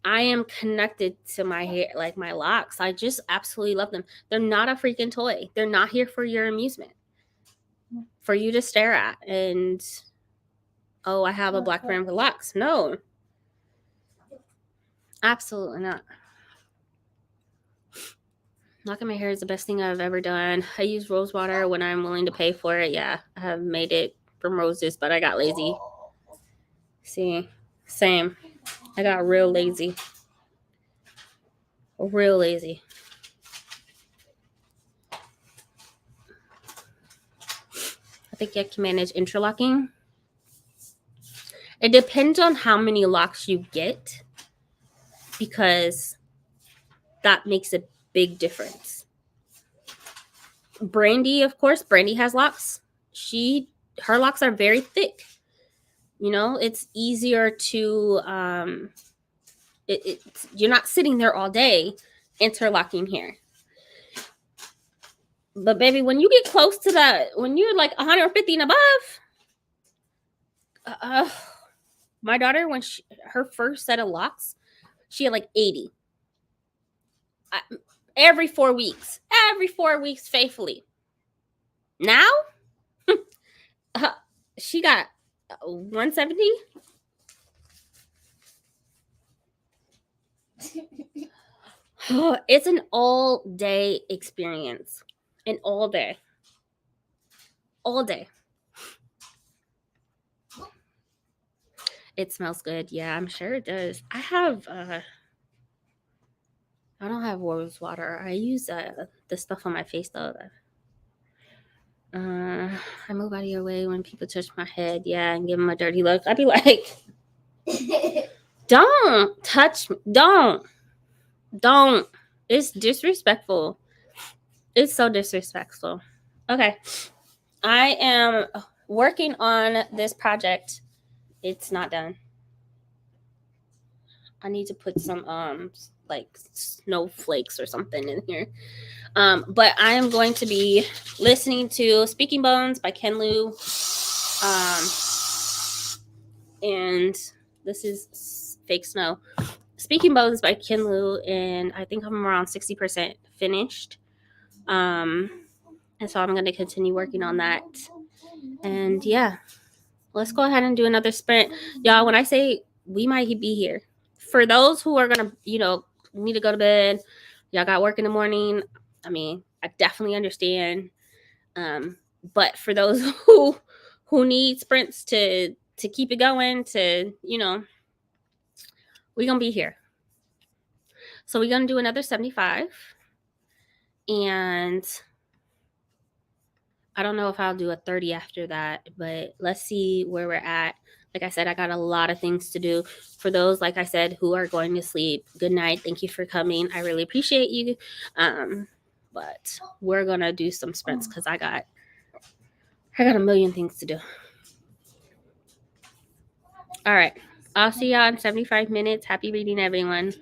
I am connected to my hair, like my locks. I just absolutely love them. They're not a freaking toy. They're not here for your amusement, for you to stare at and, oh, I have a black friend with locks. No, absolutely not. Locking my hair is the best thing I've ever done. I use rose water when I'm willing to pay for it. Yeah, I have made it from roses, but I got lazy. See, same. I got real lazy. Real lazy. I think I can manage interlocking. It depends on how many locks you get, because that makes a big difference. Brandie, of course, Brandie has locks. Her locks are very thick. You know, it's easier to, you're not sitting there all day interlocking hair. But baby, when you get close to that, when you're like 150 and above, my daughter, when her first set of locks, she had like 80. Every 4 weeks, faithfully. Now, she got 170. It's an all-day experience. An all day. It smells good. Yeah, I'm sure it does. I don't have rose water. I use the stuff on my face though. I move out of your way when people touch my head, yeah, and give them a dirty look. I'd be like, don't touch me. Don't. It's disrespectful. It's so disrespectful. Okay. I am working on this project. It's not done. I need to put some like snowflakes or something in here. But I am going to be listening to Speaking Bones by Ken Liu. And this is Fake Snow. Speaking Bones by Ken Liu, and I think I'm around 60% finished. And so I'm going to continue working on that. And yeah, let's go ahead and do another sprint. Y'all, when I say we might be here, for those who are going to, need to go to bed, y'all got work in the morning. I mean, I definitely understand. But for those who need sprints to keep it going, we're going to be here. So we're going to do another 75. And I don't know if I'll do a 30 after that, but let's see where we're at. Like I said, I got a lot of things to do. For those, like I said, who are going to sleep, good night. Thank you for coming. I really appreciate you. But we're going to do some sprints because I got a million things to do. All right. I'll see y'all in 75 minutes. Happy reading, everyone.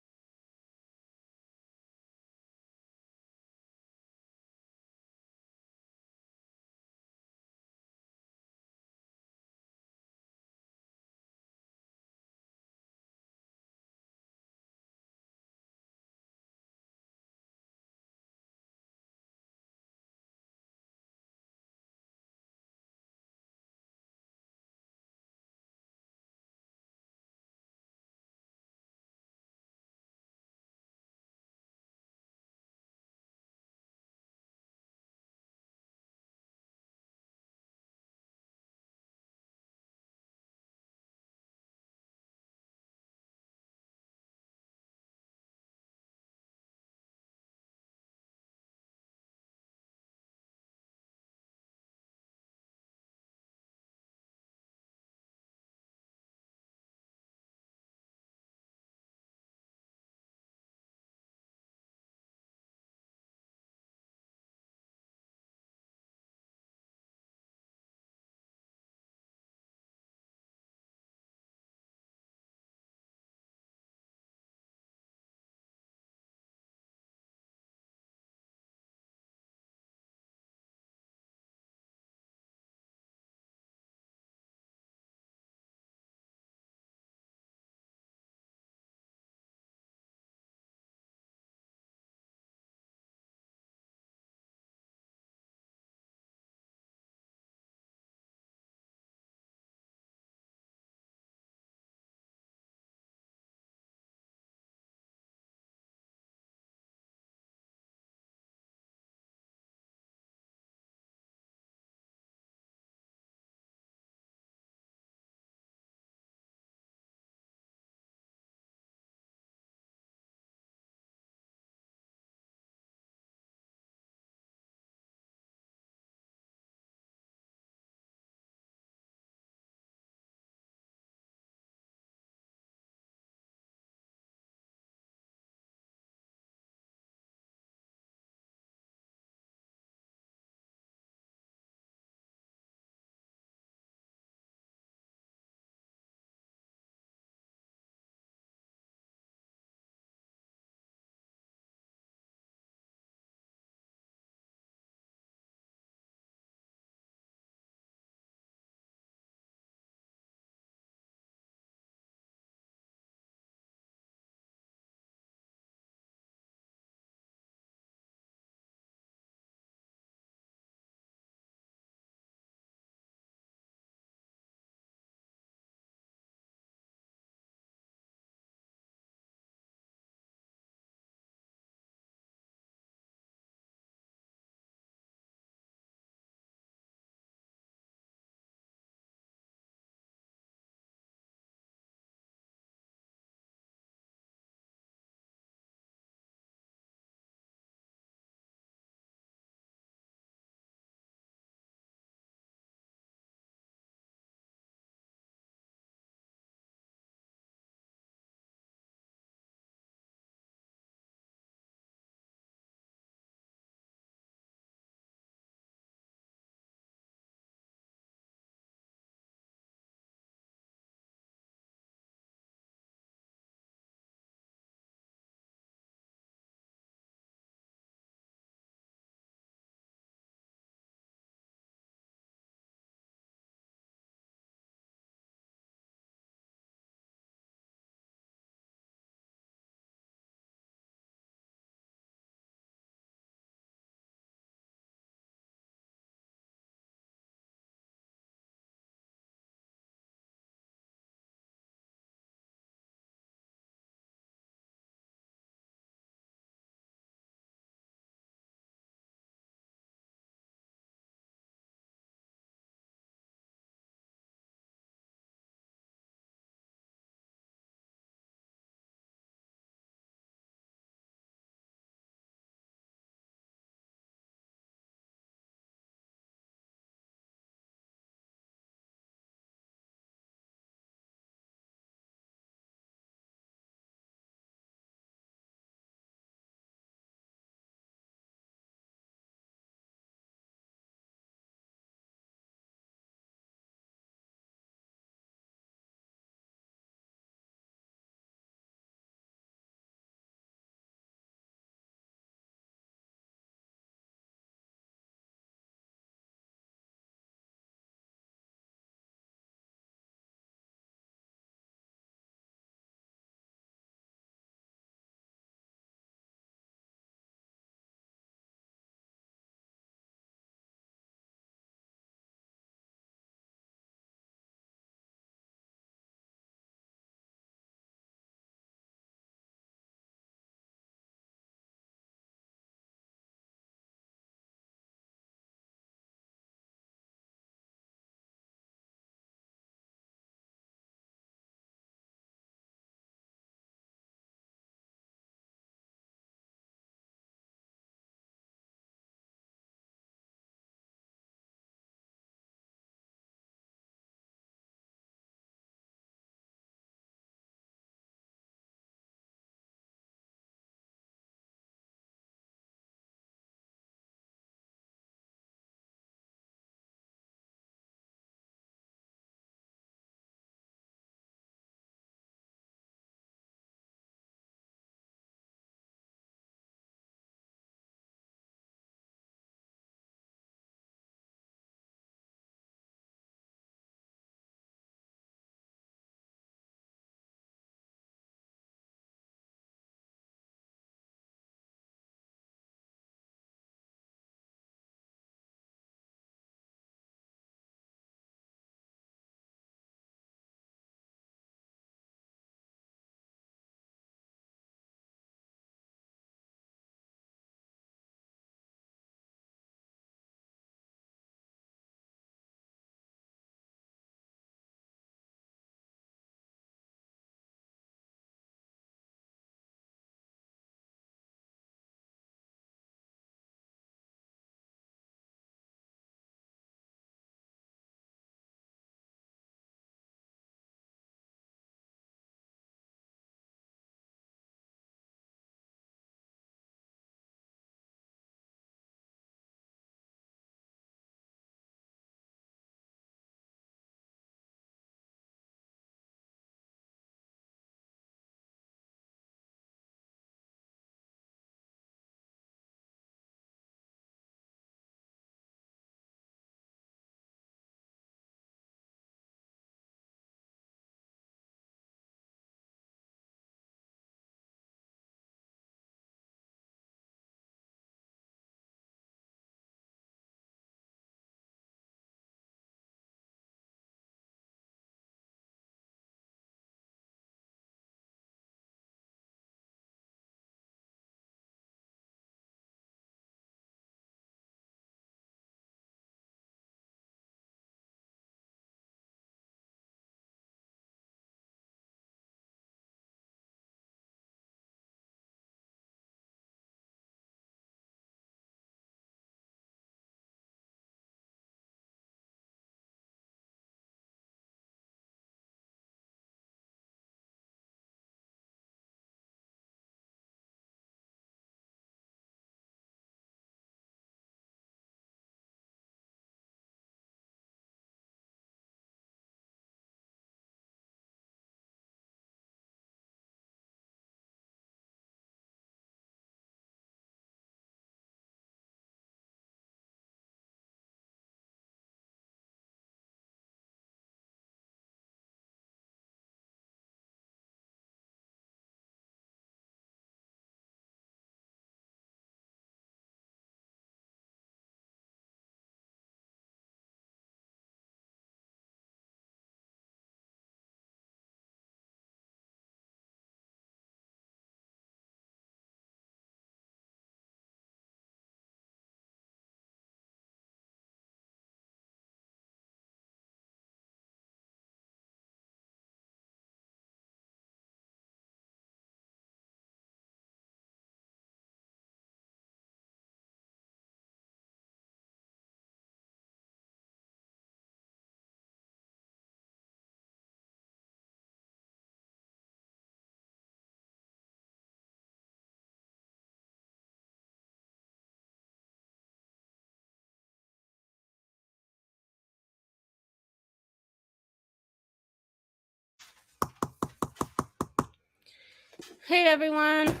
Hey everyone.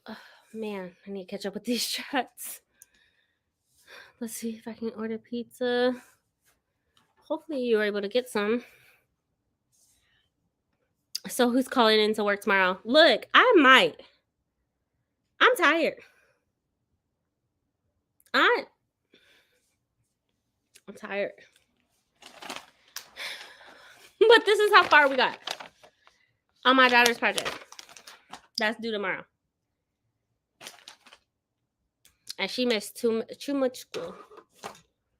Oh, man, I need to catch up with these chats. Let's see if I can order pizza. Hopefully you were able to get some. So who's calling in to work tomorrow? Look, I might. I'm tired. I'm tired. But this is how far we got on my daughter's project. That's due tomorrow. And she missed too much school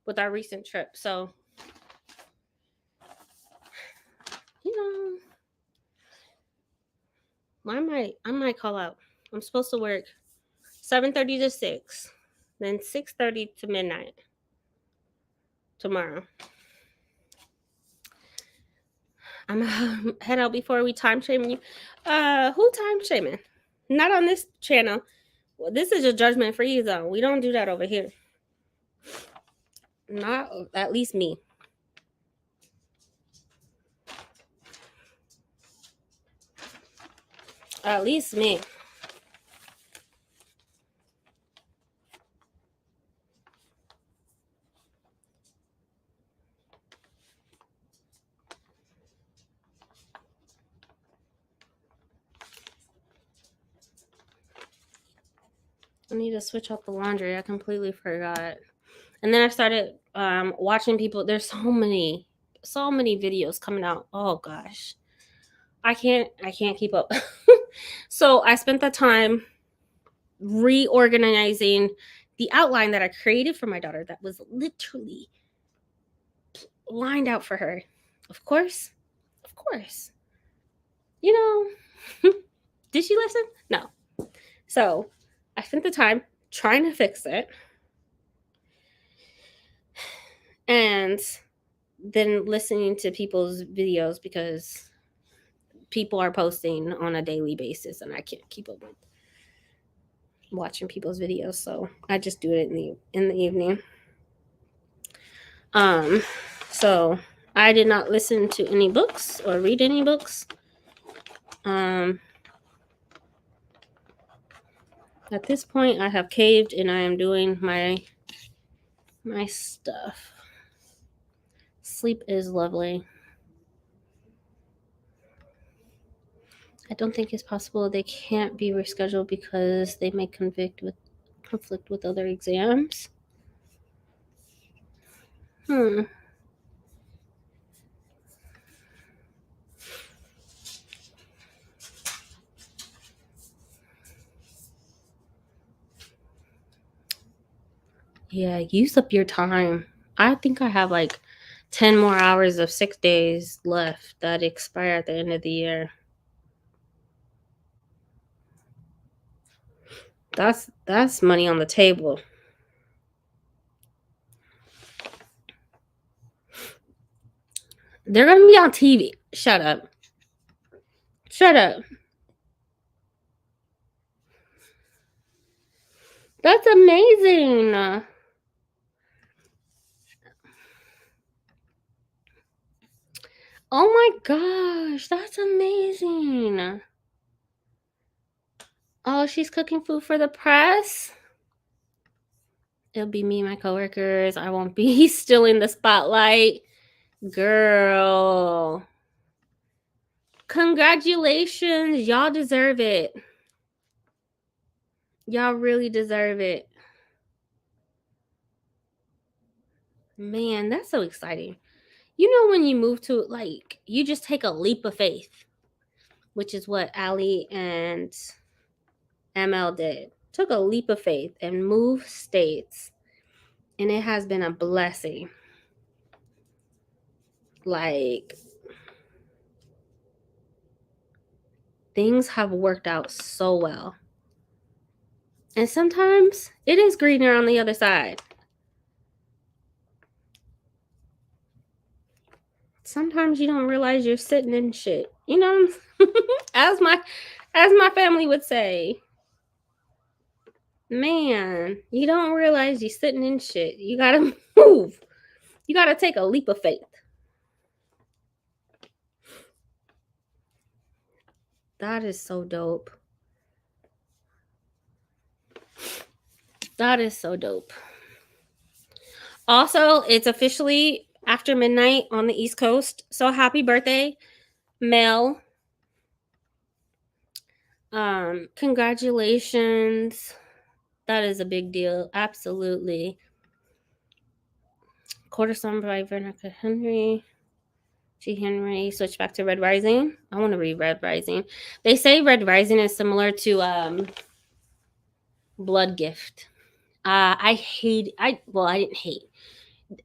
with our recent trip. So, you know, I might call out. I'm supposed to work 7:30 to 6, then 6:30 to midnight tomorrow. I'm gonna head out before we time shaming you. Who time shaming? Not on this channel. Well, this is a judgment free zone. We don't do that over here. Not at least me. At least me. I need to switch up the laundry. I completely forgot. And then I started watching people. There's so many videos coming out. Oh gosh. I can't keep up. So I spent the time reorganizing the outline that I created for my daughter that was literally lined out for her. Of course. You know, did she listen? No. So I spent the time trying to fix it. And then listening to people's videos because people are posting on a daily basis and I can't keep up with watching people's videos. So I just do it in the evening. So I did not listen to any books or read any books. At this point, I have caved and I am doing my stuff. Sleep is lovely. I don't think it's possible they can't be rescheduled because they may conflict with other exams. Yeah, use up your time. I think I have like 10 more hours of 6 days left that expire at the end of the year. That's money on the table. They're going to be on TV. Shut up. That's amazing. Oh my gosh, that's amazing. Oh, she's cooking food for the press? It'll be me and my coworkers. I won't be still in the spotlight. Girl. Congratulations. Y'all deserve it. Y'all really deserve it. Man, that's so exciting. You know when you move to, like, you just take a leap of faith, which is what Allie and ML did. Took a leap of faith and moved states. And it has been a blessing. Like, things have worked out so well. And sometimes it is greener on the other side. Sometimes you don't realize you're sitting in shit. You know, as my family would say. Man, you don't realize you're sitting in shit. You gotta move. You gotta take a leap of faith. That is so dope. That is so dope. Also, it's officially after midnight on the East Coast. So happy birthday, Mel. Congratulations. That is a big deal. Absolutely. Quarter Song by Veronica Henry. G. Henry. Switch back to Red Rising. I want to read Red Rising. They say Red Rising is similar to Blood Gift. I didn't hate.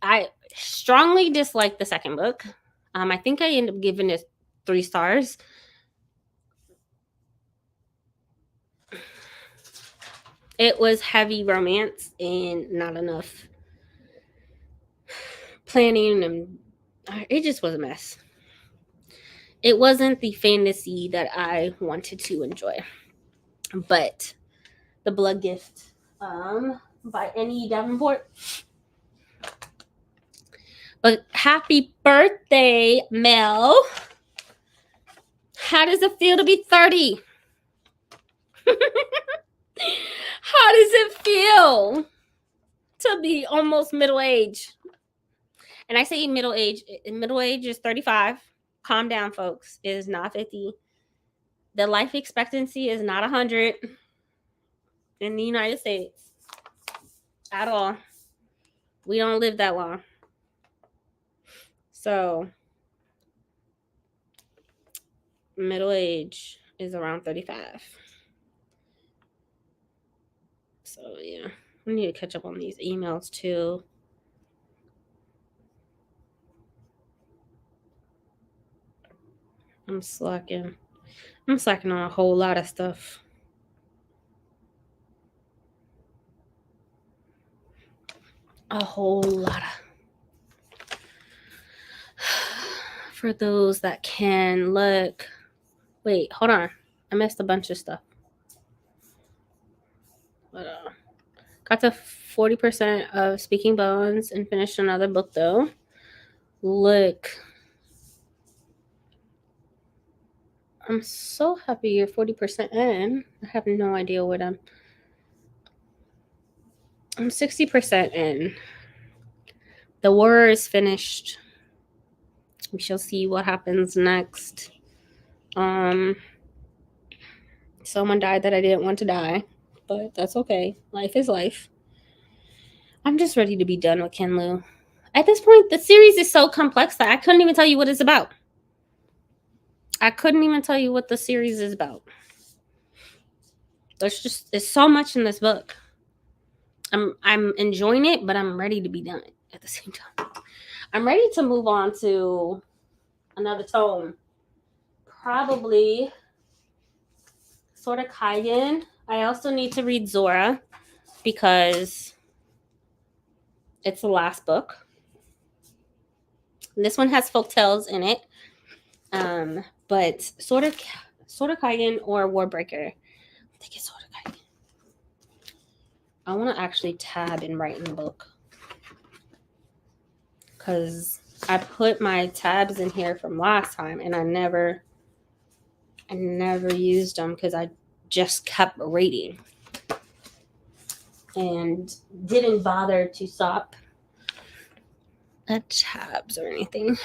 I strongly dislike the second book. I think I ended up giving it 3 stars. It was heavy romance and not enough planning, and it just was a mess. It wasn't the fantasy that I wanted to enjoy. But The Blood Gift by Annie Davenport. But happy birthday, Mel. How does it feel to be 30? How does it feel to be almost middle age? And I say middle age. Middle age is 35. Calm down, folks. It is not 50. The life expectancy is not 100 in the United States at all. We don't live that long. So, middle age is around 35. So, yeah. I need to catch up on these emails too. I'm slacking. I'm slacking on a whole lot of stuff. A whole lot of. For those that can look. Wait, hold on. I missed a bunch of stuff. But, got to 40% of Speaking Bones and finished another book though. Look. I'm so happy you're 40% in. I have no idea what I'm 60% in. The war is finished. We shall see what happens next. Someone died that I didn't want to die, but that's okay. Life is life. I'm just ready to be done with Kenlu. At this point, the series is so complex that I couldn't even tell you what it's about. I couldn't even tell you what the series is about. There's so much in this book. I'm enjoying it, but I'm ready to be done at the same time. I'm ready to move on to another tome. Probably Sort of Kaigen. I also need to read Zora because it's the last book. This one has folktales in it. But sort of Kaigen or Warbreaker. I think it's Sort of Kaigen. I want to actually tab and write in the book because I put my tabs in here from last time and I never used them because I just kept reading and didn't bother to stop the tabs or anything.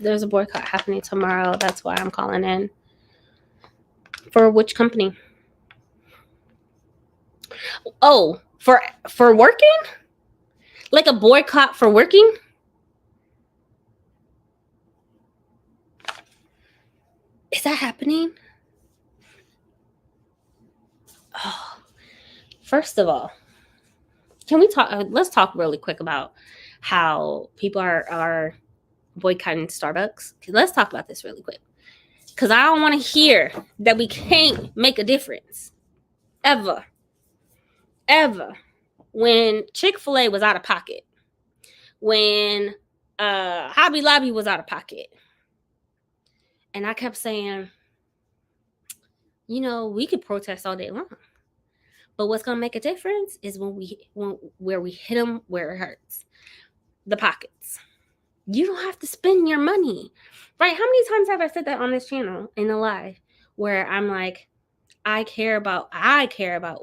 There's a boycott happening tomorrow. That's why I'm calling in. For which company? Oh, for working? Like a boycott for working? Is that happening? Oh. First of all, can we talk? Let's talk really quick about how people are boycotting Starbucks. Let's talk about this really quick. Because I don't want to hear that we can't make a difference. Ever. When Chick-fil-A was out of pocket. When Hobby Lobby was out of pocket. And I kept saying, we could protest all day long. But what's gonna make a difference is where we hit them where it hurts, the pockets. You don't have to spend your money, right? How many times have I said that on this channel in a live where I'm like, I care about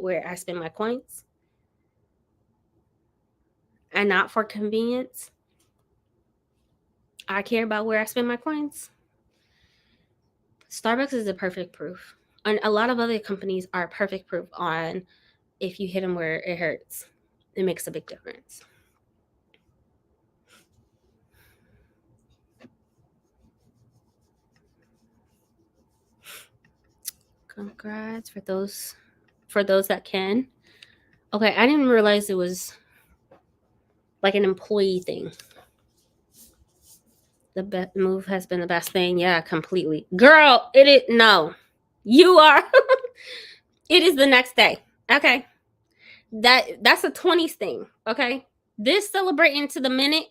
where I spend my coins, and not for convenience. I care about where I spend my coins. Starbucks is a perfect proof, and a lot of other companies are perfect proof on if you hit them where it hurts, it makes a big difference. Congrats for those that can. Okay, I didn't realize it was like an employee thing. The move has been the best thing. Yeah, completely. Girl, it is no. You are it is the next day. Okay. That's a 20s thing. Okay. This celebrating to the minute,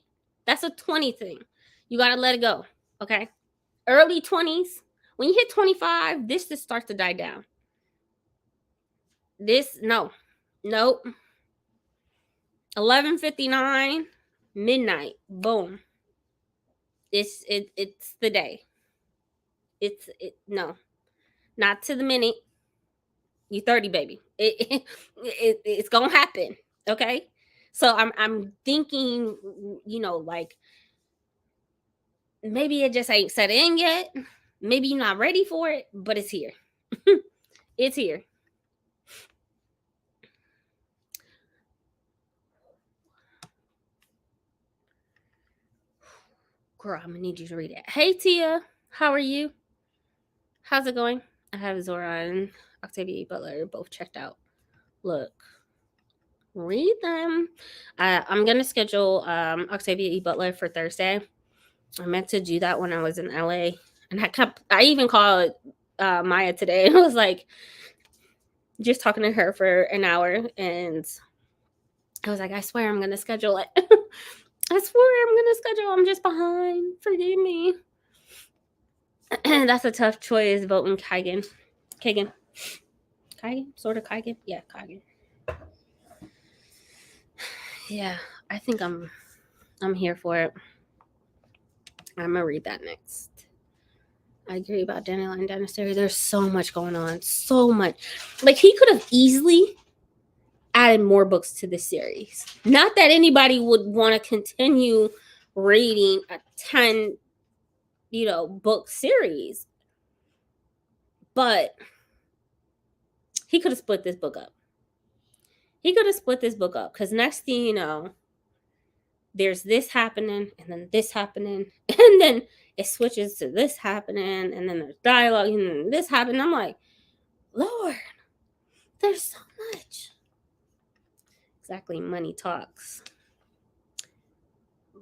that's a 20 thing. You gotta let it go. Okay. Early 20s. When you hit 25, this just starts to die down. This no. Nope. 11:59, midnight. Boom. It's the day. No. Not to the minute. You 30, baby. It's gonna happen. Okay. So I'm thinking, like maybe it just ain't set in yet. Maybe you're not ready for it, but it's here. It's here. Girl, I'm gonna need you to read it. Hey Tia, how are you? How's it going? I have Zora and Octavia Butler both checked out. Look, read them. I'm gonna schedule Octavia E. Butler for Thursday. I meant to do that when I was in LA, and I even called Maya today and I was like, just talking to her for an hour, and I was like, I swear I'm gonna schedule it. I swear I'm gonna schedule. I'm just behind. Forgive me. That's a tough choice voting Kagan. Sort of Kagan. Yeah, Kagan. Yeah, I think I'm here for it. I'm gonna read that next. I agree about Dandelion Dynasty. There's so much going on. So much. Like, he could have easily added more books to the series. Not that anybody would want to continue reading a 10, book series. But he could have split this book up. Because next thing you know, there's this happening, and then this happening, and then it switches to this happening, and then there's dialogue, and then this happening. I'm like, Lord, there's so much. Exactly, money talks.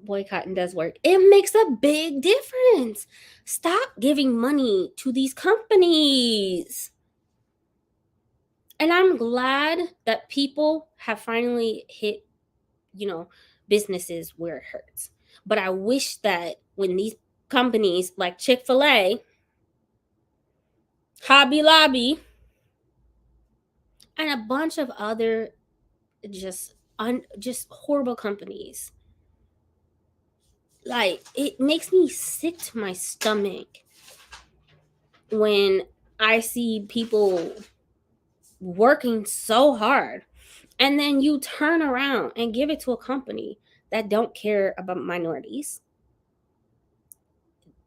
Boycotting does work. It makes a big difference. Stop giving money to these companies. And I'm glad that people have finally hit, businesses where it hurts. But I wish that when these companies like Chick-fil-A, Hobby Lobby, and a bunch of other just horrible companies, like, it makes me sick to my stomach when I see people working so hard, and then you turn around and give it to a company that don't care about minorities,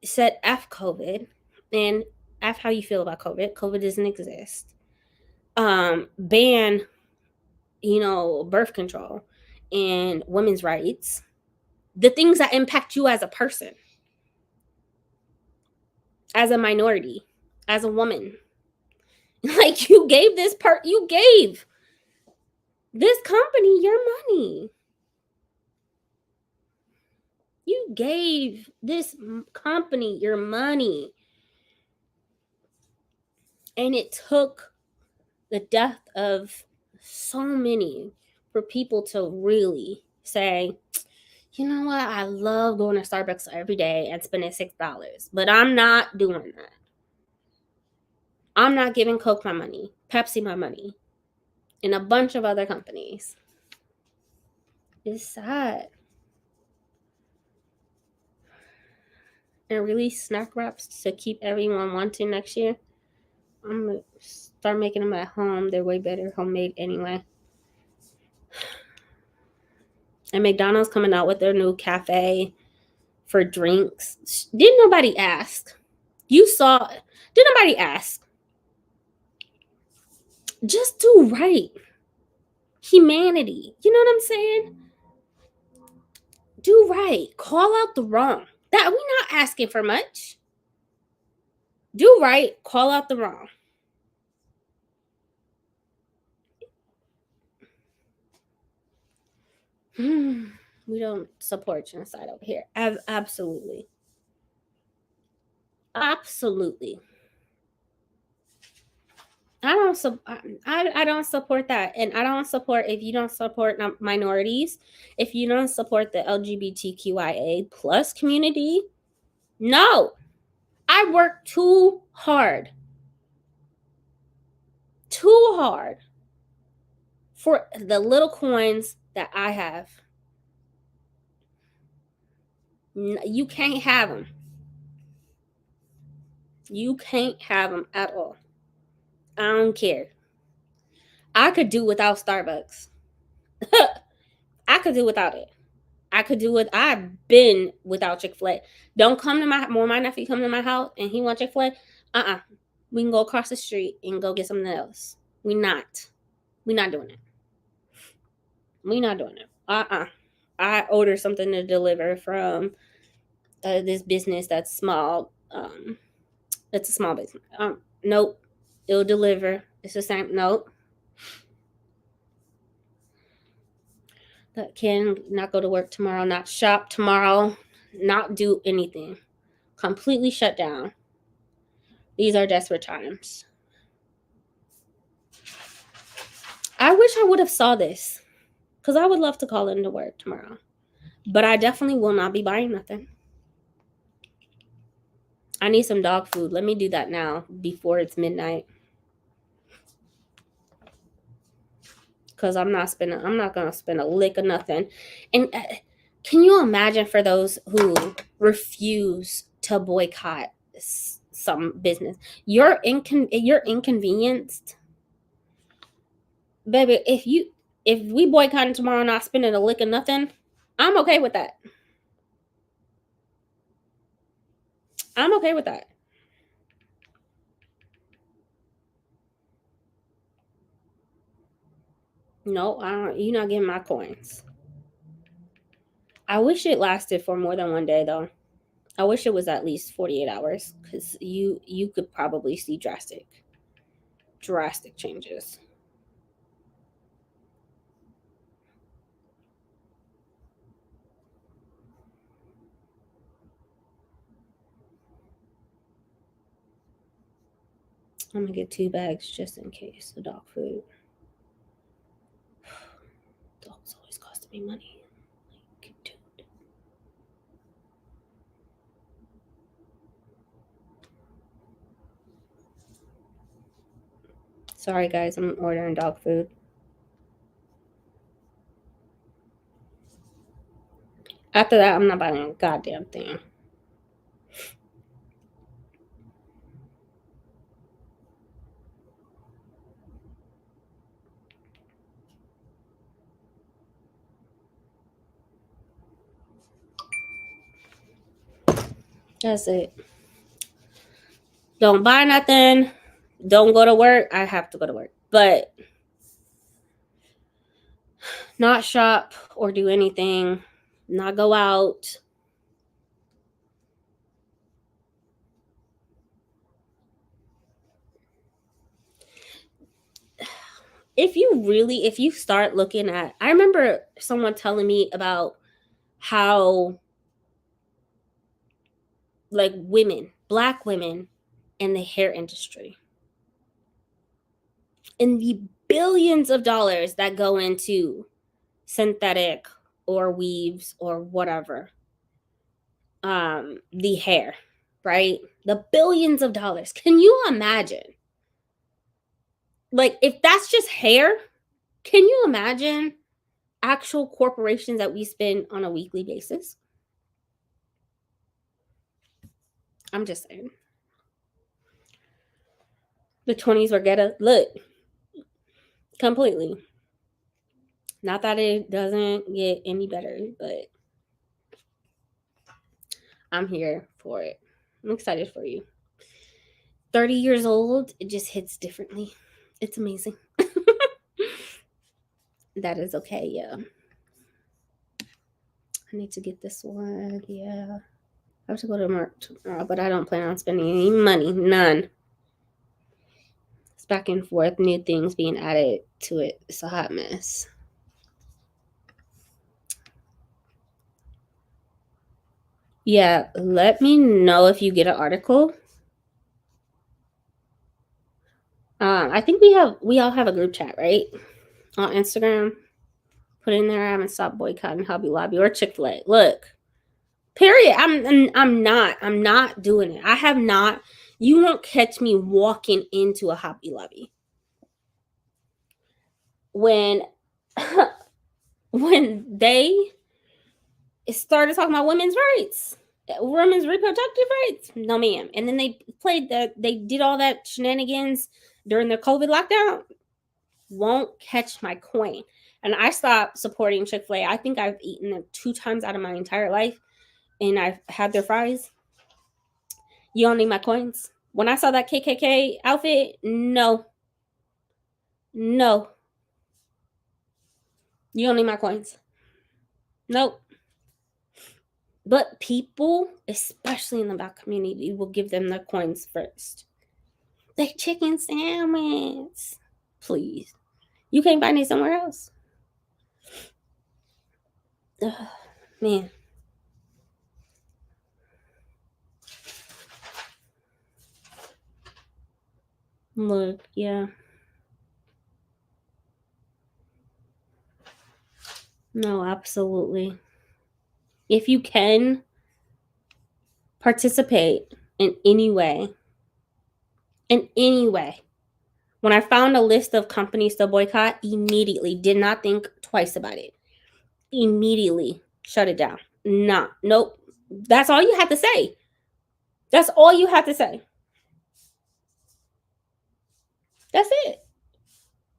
said F COVID, and F how you feel about COVID doesn't exist, ban birth control and women's rights, the things that impact you as a person, as a minority, as a woman. Like, you gave this company your money. You gave this company your money. And it took the death of so many for people to really say, you know what? I love going to Starbucks every day and spending $6, but I'm not doing that. I'm not giving Coke my money, Pepsi my money. and a bunch of other companies. It's sad. And release snack wraps to keep everyone wanting next year. I'm gonna start making them at home. They're way better homemade anyway. And McDonald's coming out with their new cafe for drinks. Didn't nobody ask? You saw. Didn't nobody ask? Just do right. Humanity. You know what I'm saying? Do right. Call out the wrong. That we not asking for much. Do right. Call out the wrong. We don't support genocide over here. Absolutely. Absolutely. I don't support that, and I don't support if you don't support minorities, if you don't support the LGBTQIA plus community. No, I work too hard for the little coins that I have. You can't have them. You can't have them at all. I don't care. I could do without Starbucks. I could do without it. I could do it. I've been without Chick-fil-A. Don't come to my nephew come to my house and he want Chick-fil-A. We can go across the street and go get something else. We not doing it. We not doing it. I order something to deliver from this business that's small. It's a small business. Nope. It'll deliver. It's the same. Nope. That can not go to work tomorrow, not shop tomorrow, not do anything. Completely shut down. These are desperate times. I wish I would have saw this, because I would love to call into work tomorrow. But I definitely will not be buying nothing. I need some dog food. Let me do that now before it's midnight. Because I'm not going to spend a lick of nothing. And can you imagine for those who refuse to boycott some business? You're inconvenienced. Baby, if we boycott tomorrow not spending a lick of nothing, I'm okay with that. I'm okay with that. No, you're not getting my coins. I wish it lasted for more than one day, though. I wish it was at least 48 hours, because you could probably see drastic changes. I'm gonna get 2 bags just in case the dog food. Dogs always costing me money. Like, dude. Sorry, guys, I'm ordering dog food. After that, I'm not buying a goddamn thing. That's it. Don't buy nothing. Don't go to work. I have to go to work. But not shop or do anything. Not go out. If you start looking at, I remember someone telling me about how, like, Black women in the hair industry, and the billions of dollars that go into synthetic or weaves or whatever, the hair, right? The billions of dollars. Can you imagine? Like, if that's just hair, Can you imagine actual corporations that we spend on a weekly basis? I'm just saying. The 20s were ghetto. Look, completely. Not that it doesn't get any better, but I'm here for it. I'm excited for you. 30 years old, it just hits differently. It's amazing. That is okay, yeah. I need to get this one, yeah. I have to go to Mark tomorrow, but I don't plan on spending any money. None. It's back and forth, new things being added to it. It's a hot mess. Yeah, let me know if you get an article. I think we all have a group chat, right? On Instagram. Put in there, I haven't stopped boycotting Hobby Lobby or Chick-fil-A. Look. Period. I'm not doing it. I have not. You won't catch me walking into a Hobby Lobby. When when they started talking about women's rights, women's reproductive rights, no ma'am. And then they did all that shenanigans during the COVID lockdown. Won't catch my coin. And I stopped supporting Chick-fil-A. I think I've eaten them 2 times out of my entire life, and I've had their fries. You don't need my coins. When I saw that KKK outfit, no. You don't need my coins. Nope. But people, especially in the Black community, will give them the coins first. The chicken sandwich. Please. You can't find it somewhere else. Ugh, man. Look, yeah. No, absolutely. If you can participate in any way, when I found a list of companies to boycott, immediately did not think twice about it. Immediately shut it down. Nope. That's all you have to say. That's all you have to say. That's it.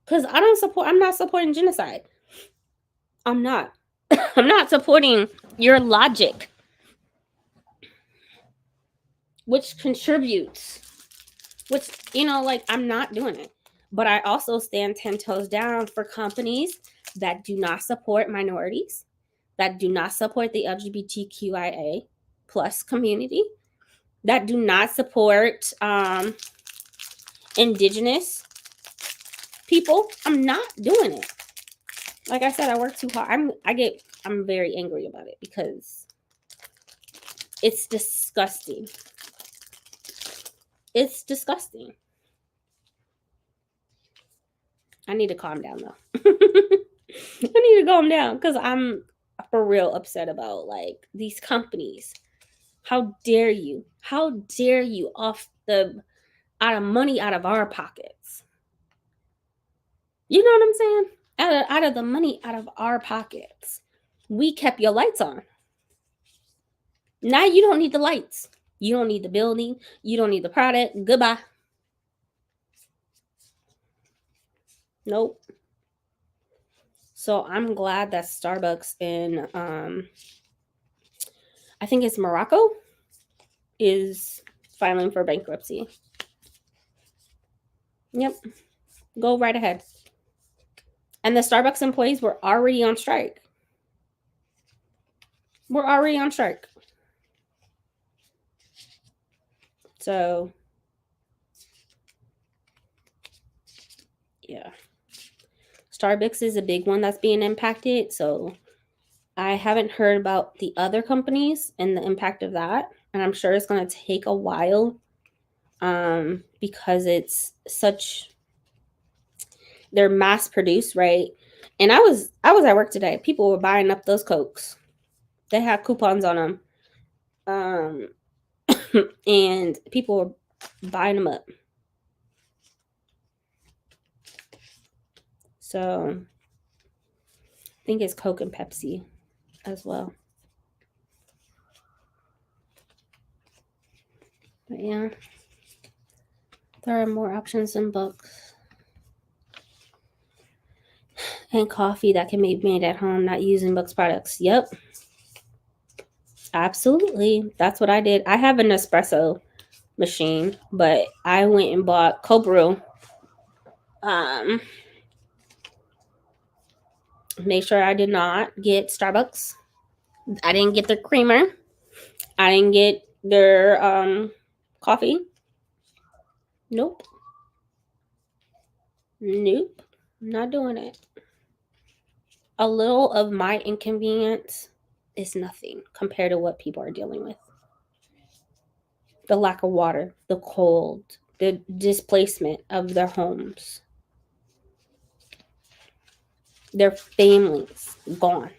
Because I'm not supporting genocide. I'm not. I'm not supporting your logic, which contributes, I'm not doing it. But I also stand 10 toes down for companies that do not support minorities, that do not support the LGBTQIA plus community, that do not support indigenous people. I'm not doing it. Like I said, I work too hard. I'm very angry about it because it's disgusting. It's disgusting. I need to calm down though. I need to calm down because I'm for real upset about like these companies. How dare you? How dare you out of money out of our pockets? You know what I'm saying? Out of the money out of our pockets. We kept your lights on. Now you don't need the lights. You don't need the building. You don't need the product. Goodbye. Nope. So I'm glad that Starbucks in I think it's Morocco is filing for bankruptcy. Yep. Go right ahead. And the Starbucks employees were already on strike. We're already on strike. So, yeah. Starbucks is a big one that's being impacted. So, I haven't heard about the other companies and the impact of that. And I'm sure it's going to take a while because it's they're mass produced, right? And I was at work today. People were buying up those Cokes. They had coupons on them. And people were buying them up. So think it's Coke and Pepsi as well. But yeah, there are more options than books. And coffee that can be made at home, not using books products. Yep. Absolutely. That's what I did. I have an espresso machine, but I went and bought cold brew. Make sure I did not get Starbucks. I didn't get their creamer. I didn't get their coffee. Nope. Nope. Not doing it. A little of my inconvenience is nothing compared to what people are dealing with. The lack of water, the cold, the displacement of their homes, their families gone.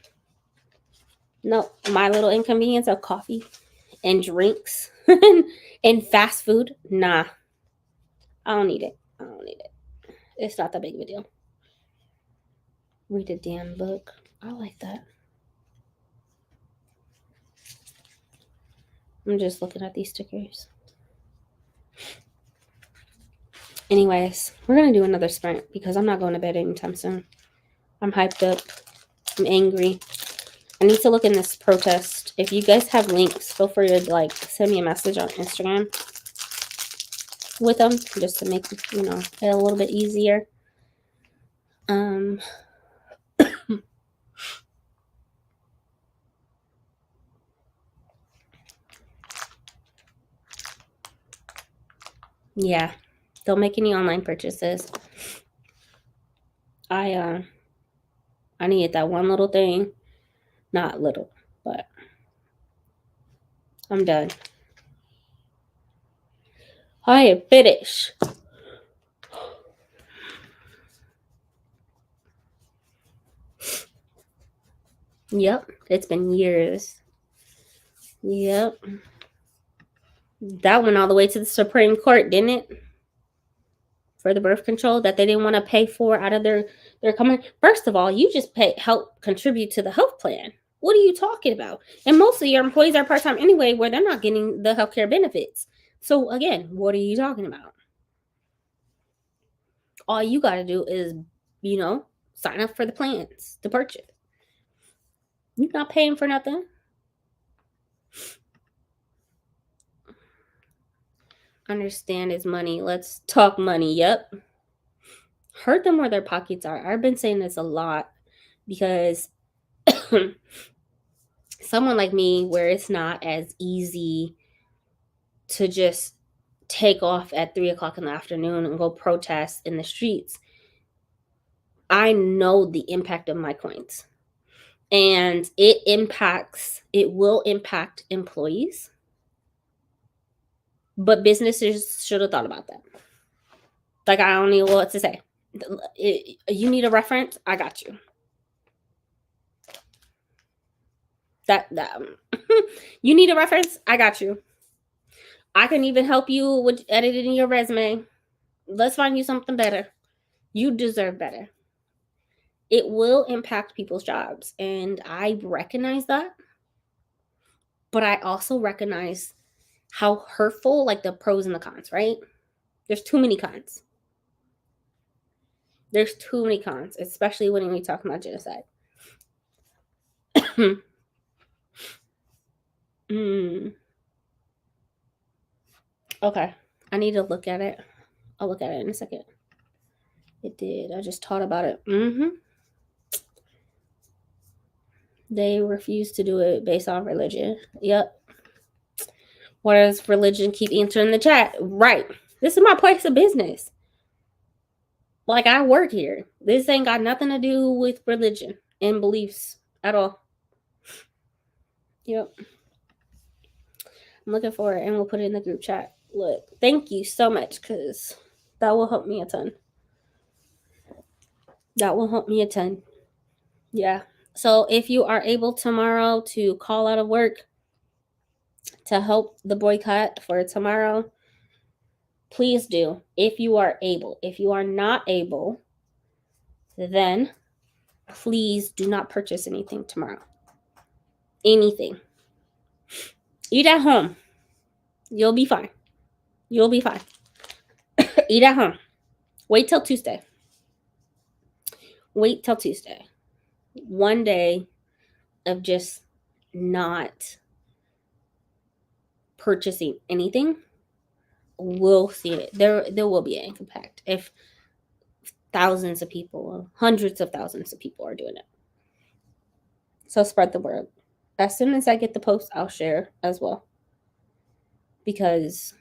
No, my little inconvenience of coffee and drinks and fast food, nah. I don't need it. It's not that big of a deal. Read a damn book. I like that. I'm just looking at these stickers. Anyways, we're going to do another sprint because I'm not going to bed anytime soon. I'm hyped up. I'm angry. I need to look in this protest. If you guys have links, feel free to send me a message on Instagram with them just to make it a little bit easier. Yeah, don't make any online purchases. I needed that one little thing. Not little, but I'm done. I am finished. Yep, it's been years. Yep. That went all the way to the Supreme Court, didn't it? For the birth control that they didn't want to pay for out of their company. First of all, you just help contribute to the health plan. What are you talking about? And most of your employees are part-time anyway, where they're not getting the healthcare benefits. So again, what are you talking about? All you got to do is, sign up for the plans to purchase. You're not paying for nothing. Understand is money. Let's talk money. Yep. Hurt them where their pockets are. I've been saying this a lot because someone like me, where it's not as easy to just take off at 3:00 in the afternoon and go protest in the streets, I know the impact of my coins. And it will impact employees. But businesses should have thought about that. I don't know what to say. You need a reference? I got you. That you need a reference? I got you. I can even help you with editing your resume. Let's find you something better. You deserve better. It will impact people's jobs, and I recognize that. But I also recognize how hurtful, the pros and the cons, right? There's too many cons. There's too many cons, especially when we talk about genocide. Okay, I need to look at it. I'll look at it in a second. It did. I just taught about it. They refuse to do it based on religion. Yep. What does religion keep answering the chat? Right. This is my place of business. I work here. This ain't got nothing to do with religion and beliefs at all. Yep. I'm looking for it, and we'll put it in the group chat. Look, thank you so much, because that will help me a ton. Yeah. So if you are able tomorrow to call out of work to help the boycott for tomorrow, please do. If you are able. If you are not able, then please do not purchase anything tomorrow. Anything. Eat at home. You'll be fine. You'll be fine. Eat at home. Wait till Tuesday. Wait till Tuesday. One day of just not purchasing anything, we'll see it. There will be an impact if thousands of people, hundreds of thousands of people are doing it. So spread the word. As soon as I get the post, I'll share as well. Because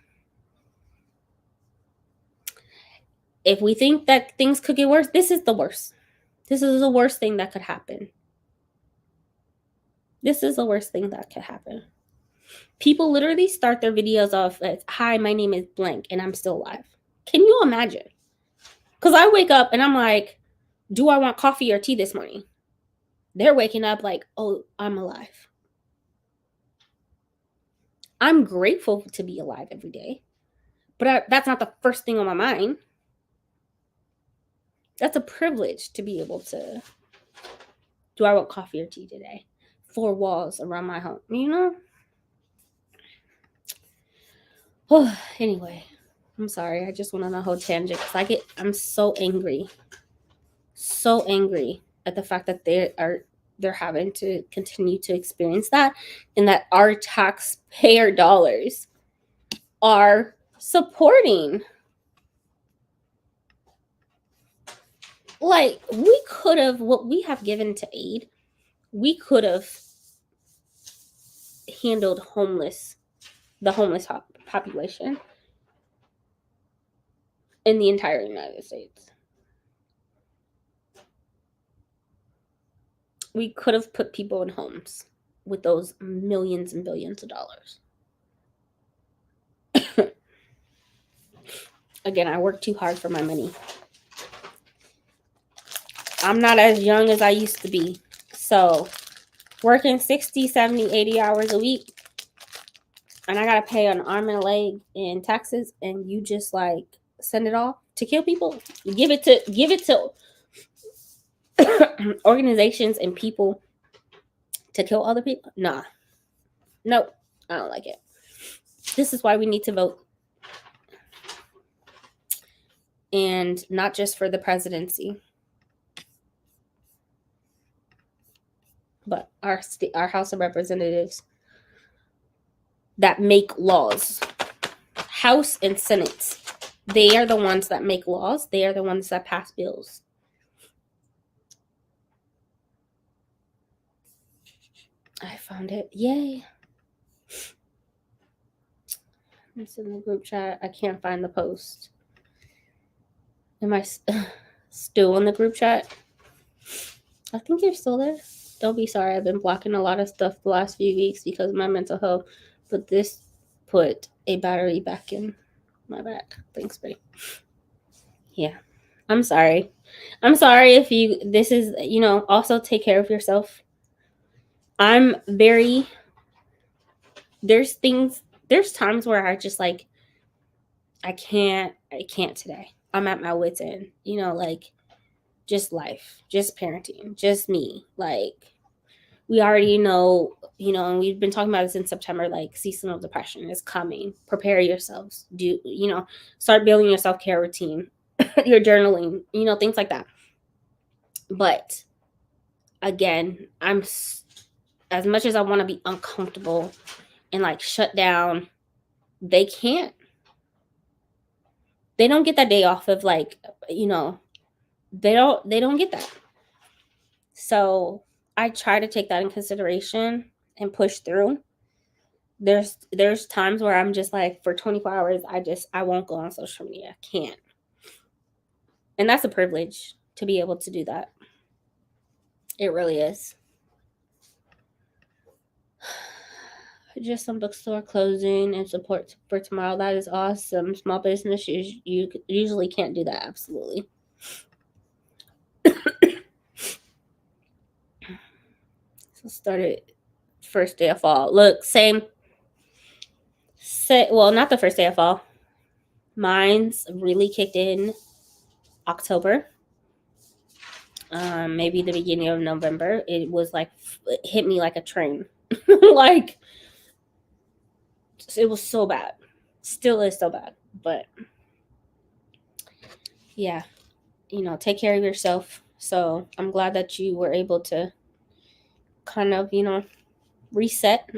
if we think that things could get worse, this is the worst. This is the worst thing that could happen. This is the worst thing that could happen. People literally start their videos off as, "Hi, my name is blank and I'm still alive." Can you imagine? Because I wake up and I'm like, do I want coffee or tea this morning? They're waking up like, "Oh, I'm alive." I'm grateful to be alive every day. But that's not the first thing on my mind. That's a privilege to be able to, do I want coffee or tea today? 4 walls around my home, you know? Oh, anyway, I'm sorry. I just went on a whole tangent because I'm so angry at the fact that they're having to continue to experience that, and that our taxpayer dollars are supporting. Like, we could have, what we have given to aid, we could have handled the homeless population in the entire United States. We could have put people in homes with those millions and billions of dollars. Again, I work too hard for my money. I'm not as young as I used to be. So working 60, 70, 80 hours a week, and I got to pay an arm and a leg in taxes, and you just like send it off to kill people? Give it to organizations and people to kill other people? Nah. Nope. I don't like it. This is why we need to vote. And not just for the presidency, but our House of Representatives that make laws. House and Senate. They are the ones that make laws. They are the ones that pass bills. I found it. Yay. It's in the group chat. I can't find the post. Am I still in the group chat? I think you're still there. Don't be sorry. I've been blocking a lot of stuff the last few weeks because of my mental health. But this put a battery back in my back. Thanks, buddy. Yeah. I'm sorry. I'm sorry if this is, also take care of yourself. There's times where I just like, I can't today. I'm at my wit's end, like just life, just parenting, just me. Like, we already know, and we've been talking about this in September, like seasonal depression is coming. Prepare yourselves. Start building your self-care routine, your journaling, things like that. But again, as much as I want to be uncomfortable and like shut down, they can't. They don't get that day off of like, they don't get that. So I try to take that in consideration and push through. There's times where I'm just like, for 24 hours, I won't go on social media. I can't. And that's a privilege to be able to do that. It really is. Just some bookstore closing and support for tomorrow. That is awesome. Small business, you usually can't do that. Absolutely. So started first day of fall. Look, same. Well, not the first day of fall. Mine's really kicked in October. maybe the beginning of November. It was like, it hit me like a train. Like, it was so bad. Still is so bad. But yeah, take care of yourself. So I'm glad that you were able to kind of, reset.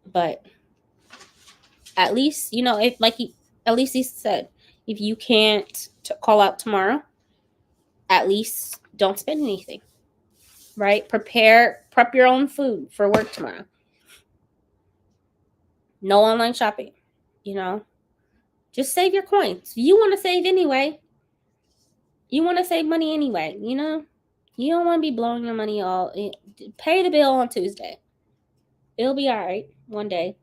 But at least, if like at least he said, if you can't call out tomorrow, at least don't spend anything, right? Prep your own food for work tomorrow. No online shopping, just save your coins. You want to save anyway. You want to save money anyway, you don't want to be blowing your money all. Pay the bill on Tuesday. It'll be all right one day.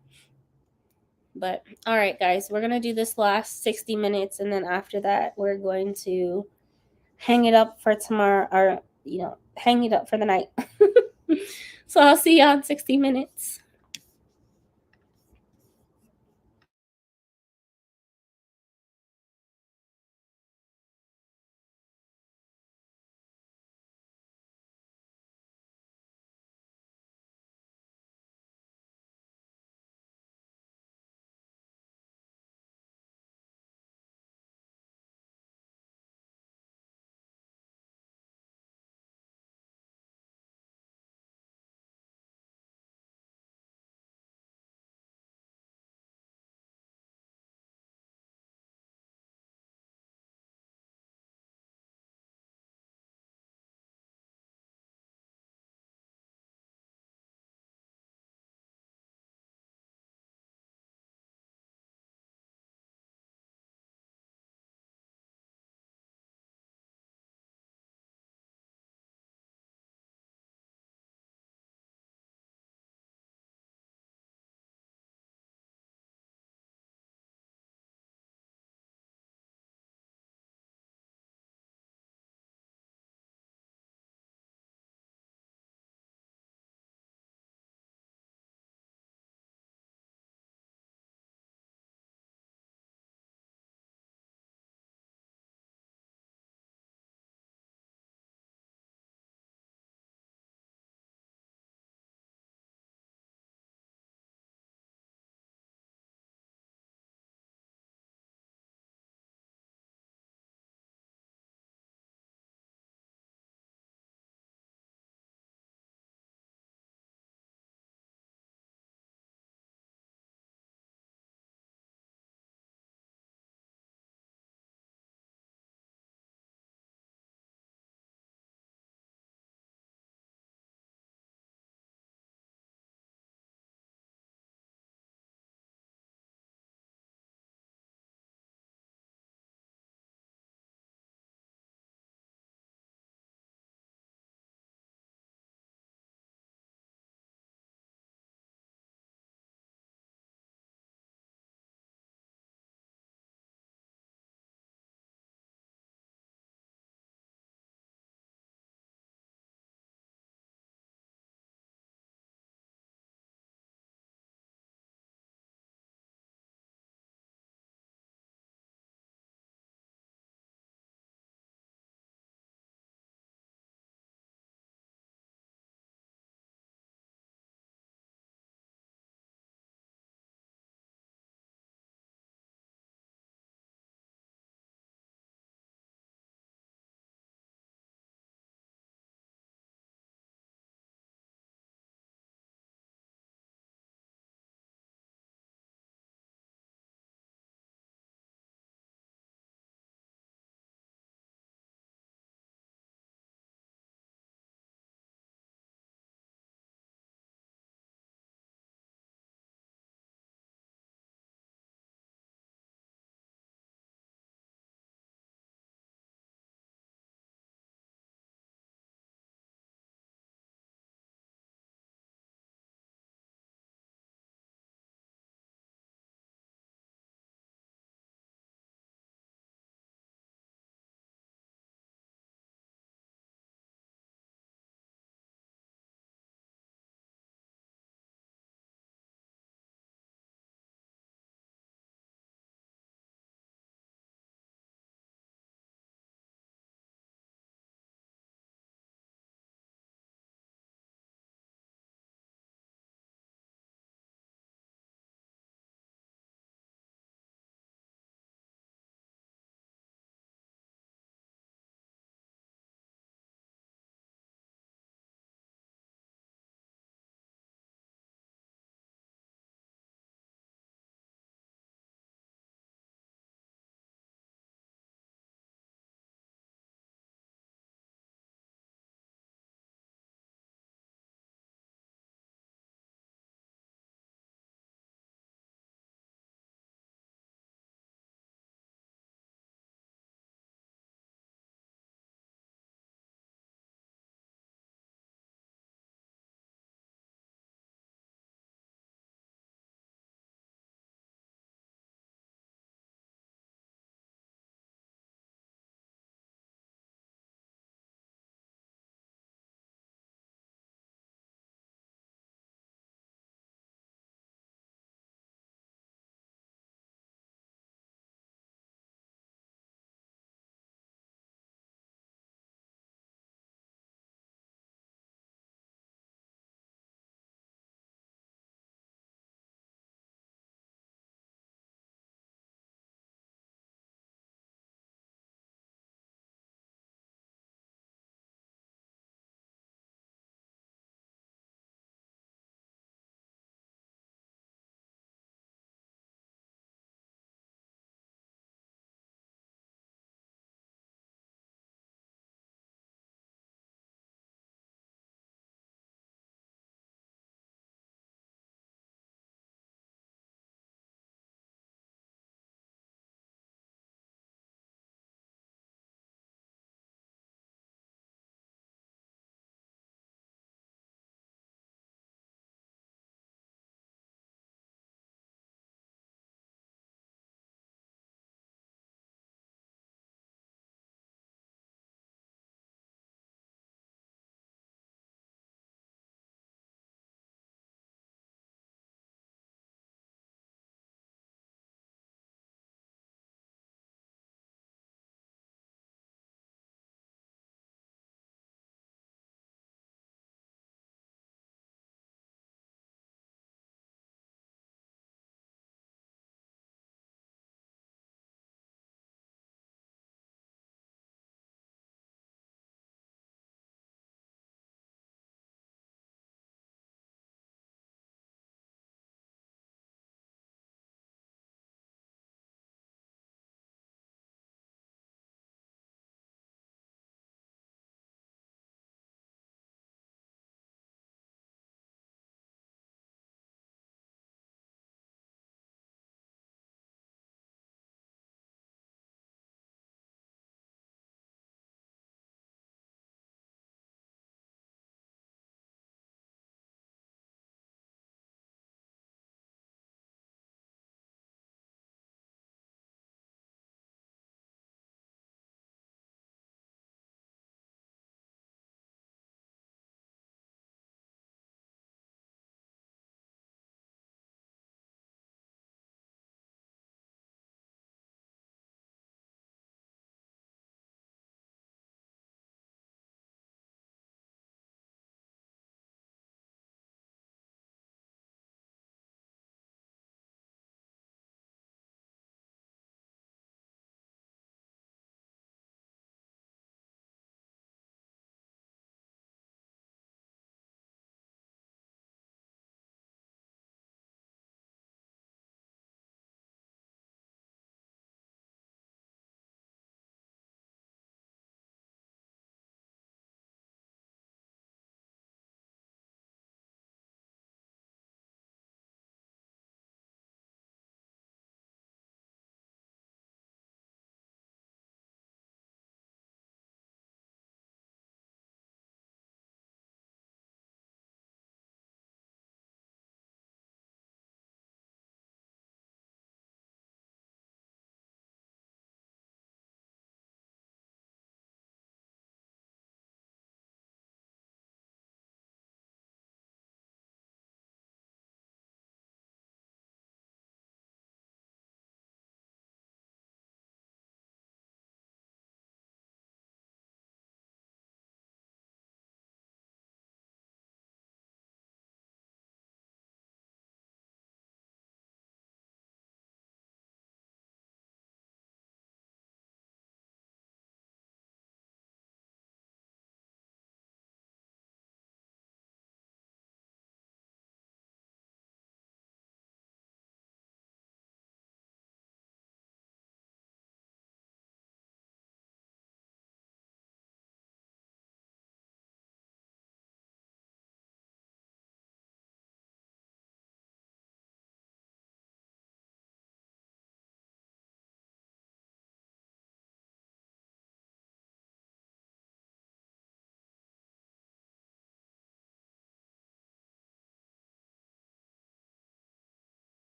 But all right, guys, we're gonna do this last 60 minutes, and then after that we're going to hang it up for tomorrow, or hang it up for the night. So I'll see y'all in 60 minutes.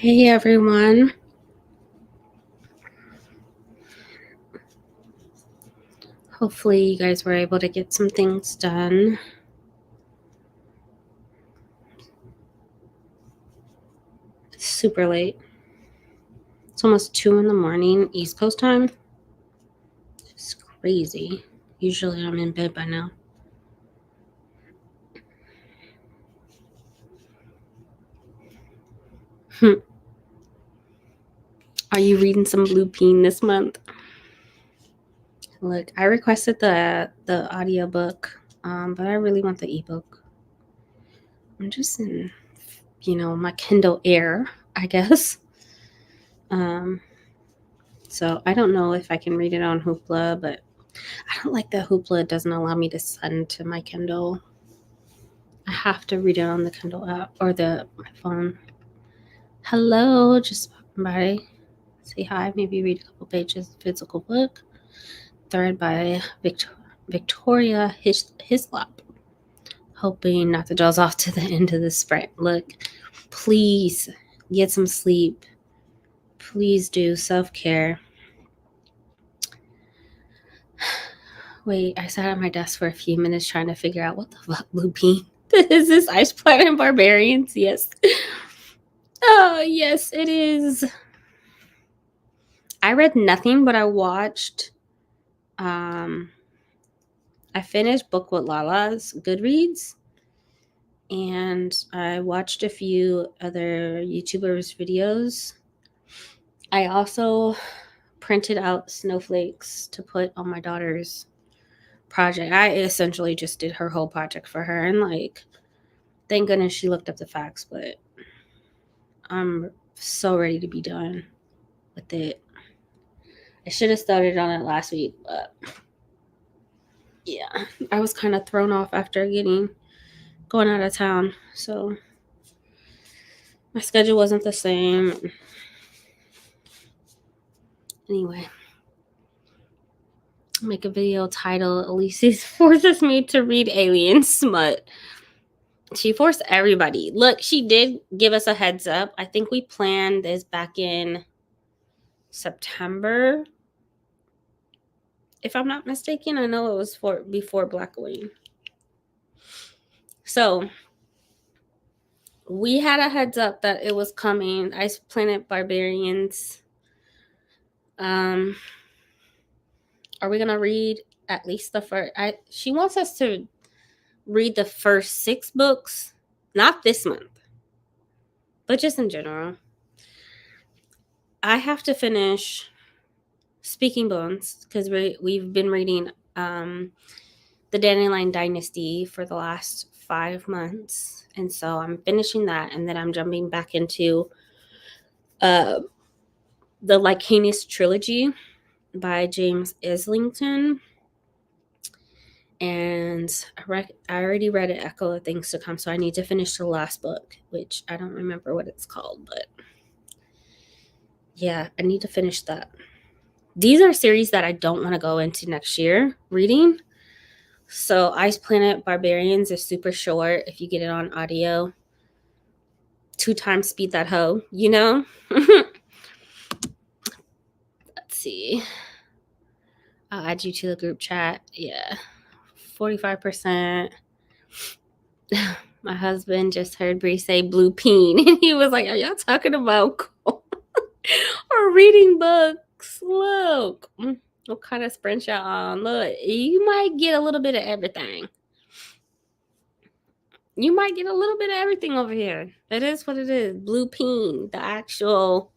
Hey everyone. Hopefully you guys were able to get some things done. It's super late. It's almost 2 a.m. East Coast time. It's crazy. Usually I'm in bed by now. Are you reading some Blue Peen this month? Look, I requested the audiobook, but I really want the ebook. I'm just in, my Kindle Air, I guess. So I don't know if I can read it on Hoopla, but I don't like that Hoopla doesn't allow me to send to my Kindle. I have to read it on the Kindle app or my phone. Hello, just walking by. Say hi, maybe read a couple pages of physical book. Thread by Victoria Hislop. Hoping not to doze off to the end of the sprint. Look, please get some sleep. Please do self-care. Wait, I sat at my desk for a few minutes trying to figure out what the fuck Blue Peen is. This Ice Planet Barbarians? Yes. Oh, yes, it is. I read nothing, but I watched. I finished Book with Lala's Goodreads, and I watched a few other YouTubers' videos. I also printed out snowflakes to put on my daughter's project. I essentially just did her whole project for her, and thank goodness she looked up the facts, but I'm so ready to be done with it. I should have started on it last week, but yeah, I was kind of thrown off after going out of town, so my schedule wasn't the same. Anyway, make a video titled Elise's forces me to read alien smut. She forced everybody. Look, she did give us a heads up. I think we planned this back in September, if I'm not mistaken. I know it was before Black Wing. So we had a heads up that it was coming. Ice Planet Barbarians. Are we gonna read at least the first? She wants us to read the first 6 books, not this month, but just in general. I have to finish Speaking Bones because we've been reading the Dandelion Dynasty for the last 5 months, and so I'm finishing that, and then I'm jumping back into the Lycanus trilogy by James Islington. And I already read An Echo of Things to Come, so I need to finish the last book, which I don't remember what it's called, but yeah, I need to finish that. These are series that I don't want to go into next year reading. So Ice Planet Barbarians is super short if you get it on audio. 2 times speed that hoe, Let's see. I'll add you to the group chat. Yeah. 45%. My husband just heard Bree say Blue Peen, and he was like, "Are y'all talking about or reading books? Look, what kind of sprint y'all on? Look, you might get a little bit of everything. You might get a little bit of everything over here. It is what it is. Blue Peen, the actual.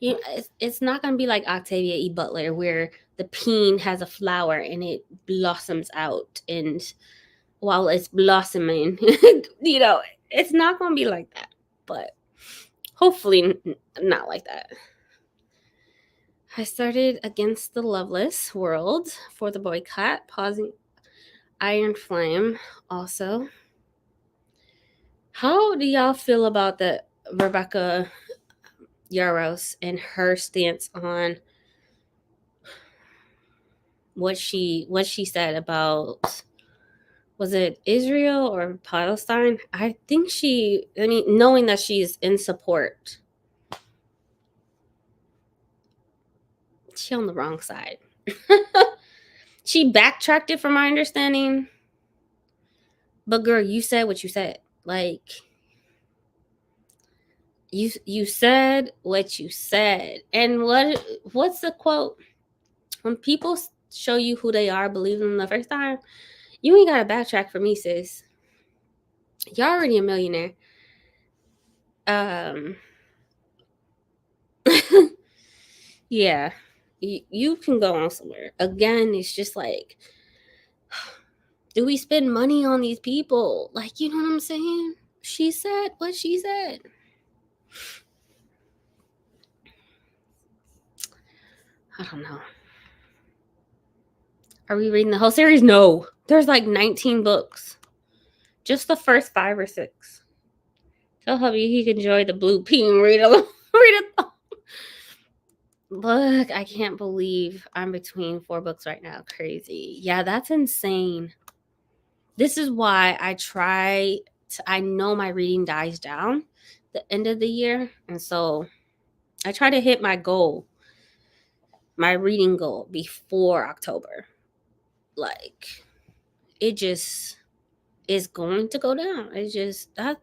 It's not gonna be like Octavia E. Butler, where the peen has a flower and it blossoms out, and while it's blossoming, it's not gonna be like that. But hopefully, not like that. I started Against the Loveless World for the boycott, pausing Iron Flame also. How do y'all feel about the Rebecca Yarros and her stance on what she said about Was it Israel or Palestine? I think knowing that she's in support, she on the wrong side. She backtracked it from my understanding. But girl, you said what you said. Like you said what you said. And what's the quote? When people show you who they are, believe them the first time, you ain't gotta backtrack for me, sis. You're already a millionaire. Yeah, you can go on somewhere. Again, it's just like, do we spend money on these people? Like, you know what I'm saying? She said what she said. I don't know. Are we reading the whole series? No. There's like 19 books. Just the first 5 or 6. Tell hubby he can enjoy the blue peen. Read it. Look, I can't believe I'm between 4 books right now. Crazy. Yeah, that's insane. This is why I know my reading dies down the end of the year. And so I try to hit my reading goal before October. Like, it just is going to go down. It's just that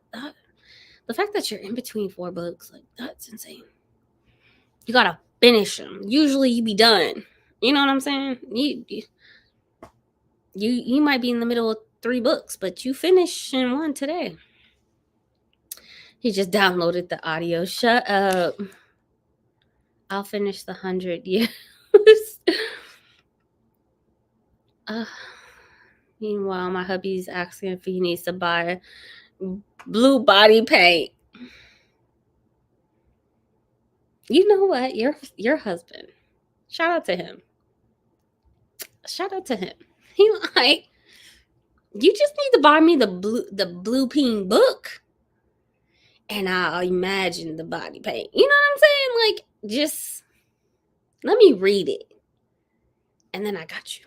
the fact that you're in between 4 books, like, that's insane. You gotta finish them. Usually you be done. You know what I'm saying? You might be in the middle of 3 books, but you finish in 1 today. He just downloaded the audio. Shut up. I'll finish the 100 years. Meanwhile, my hubby's asking if he needs to buy blue body paint. You know what? Your husband. Shout out to him. He like, you just need to buy me the blue peen book, and I'll imagine the body paint. You know what I'm saying? Like, just let me read it, and then I got you.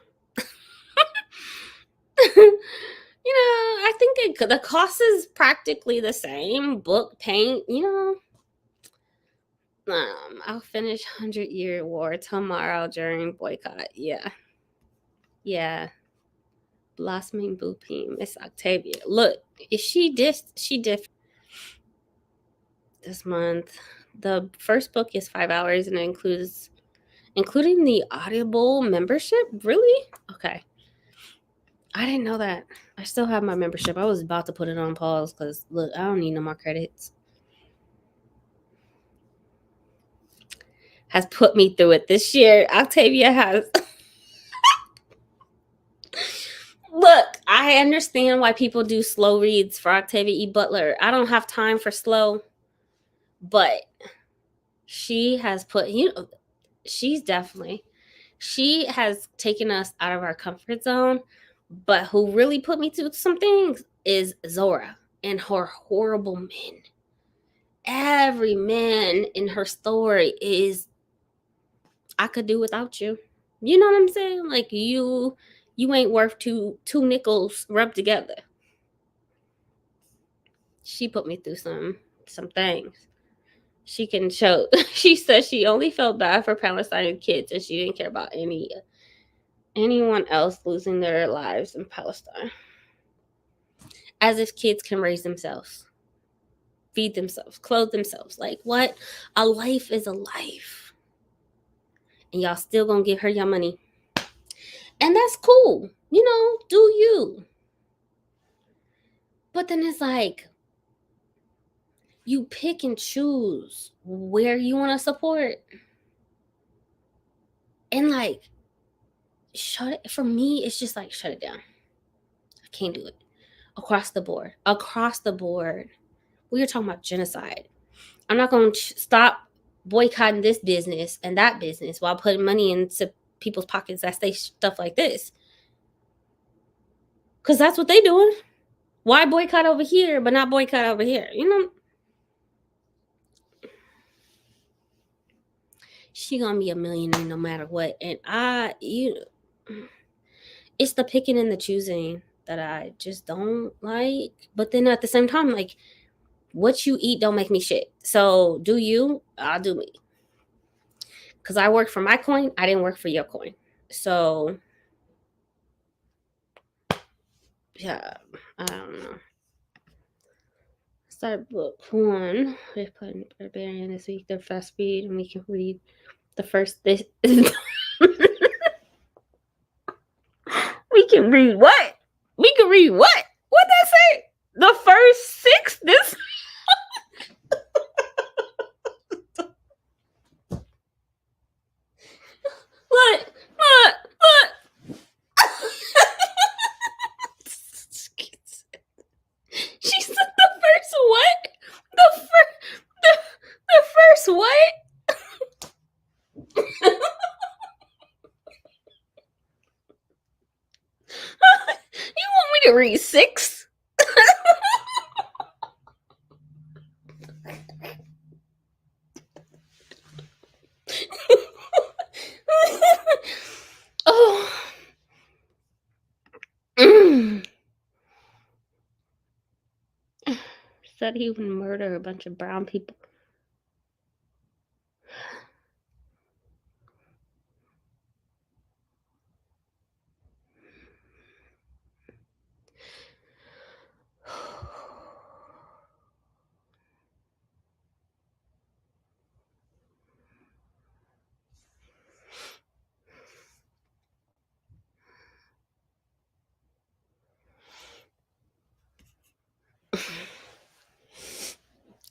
You know, I think the cost is practically the same. Book, paint, you know. I'll finish 100-Year War tomorrow during boycott. Yeah. Blossoming Booping, Miss Octavia. Look, if she different this month. The first book is 5 hours and it including the Audible membership. Really? Okay. I didn't know that. I still have my membership. I was about to put it on pause because look, I don't need no more credits. Has put me through it this year. Octavia has. Look, I understand why people do slow reads for Octavia E. Butler. I don't have time for slow, but she has she has taken us out of our comfort zone. But who really put me through some things is Zora and her horrible men. Every man in her story is, I could do without you. You know what I'm saying? Like, you ain't worth two nickels rubbed together. She put me through some things. She can show. She says she only felt bad for Palestinian kids and she didn't care about anyone else losing their lives in Palestine. As if kids can raise themselves, feed themselves, clothe themselves. Like, what? A life is a life. And y'all still gonna give her your money. And that's cool. You know, do you. But then it's like, you pick and choose where you want to support. And like, for me, it's just like, shut it down. I can't do it. Across the board. We are talking about genocide. I'm not going to stop boycotting this business and that business while putting money into people's pockets that say stuff like this. Because that's what they're doing. Why boycott over here but not boycott over here? You know? She gonna be a millionaire no matter what. And it's the picking and the choosing. that I just don't like. But then at the same time, like, what you eat don't make me shit. So do you, I'll do me. Because I work for my coin, I didn't work for your coin. So, yeah, I don't know. Start book one. We're putting Barbarian this week. They're fast read, and we can read the first. This we can read what? We can read what? What'd that say? The first 6. This. Look. She said the first what? The first what? You want me to read 6? Oh. Said he would murder a bunch of brown people.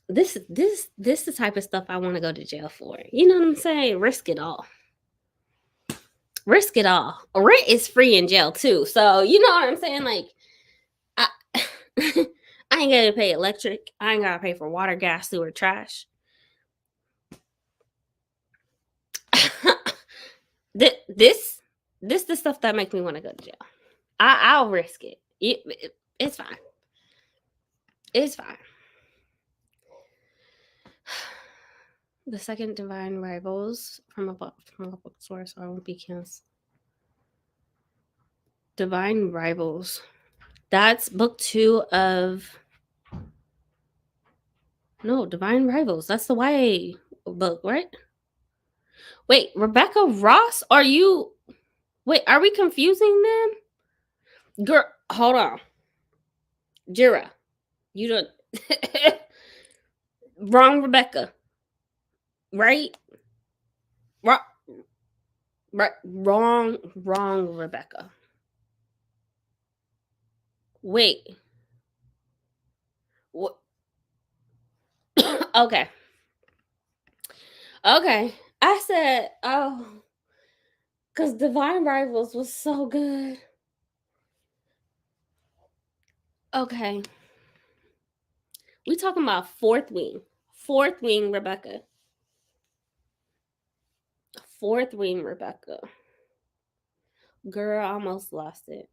This the type of stuff I want to go to jail for. You know what I'm saying? Risk it all. Risk it all. Rent is free in jail too. So you know what I'm saying? Like, I I ain't gotta pay electric. I ain't gotta pay for water, gas, sewer, trash. this the stuff that make me want to go to jail. I'll risk it. It's fine. It's fine. The second Divine Rivals from a bookstore, so I won't be canceled. Divine Rivals. That's book 2 of. No, Divine Rivals. That's the YA book, right? Wait, Rebecca Ross? Are you. Wait, are we confusing them? Girl, hold on. Jira. You don't. Wrong Rebecca. Right? Wrong Rebecca. Wait. What? Okay. I said, oh, because Divine Rivals was so good. Okay. We talking about Fourth Wing. Fourth Wing, Rebecca. Fourth Wing, Rebecca. Girl, I almost lost it.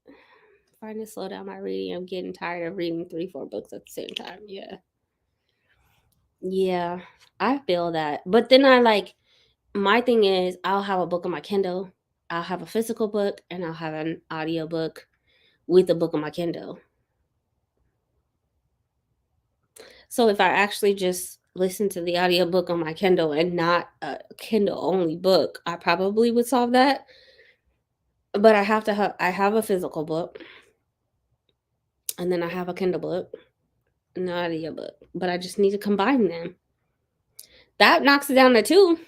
Trying to slow down my reading. I'm getting tired of reading 3-4 books at the same time. Yeah, I feel that. But then my thing is, I'll have a book on my Kindle. I'll have a physical book, and I'll have an audio book with a book on my Kindle. So if I actually just listen to the audiobook on my Kindle and not a Kindle only book, I probably would solve that. But I have a physical book, and then I have a Kindle book, an audio book. But I just need to combine them. That knocks it down to 2.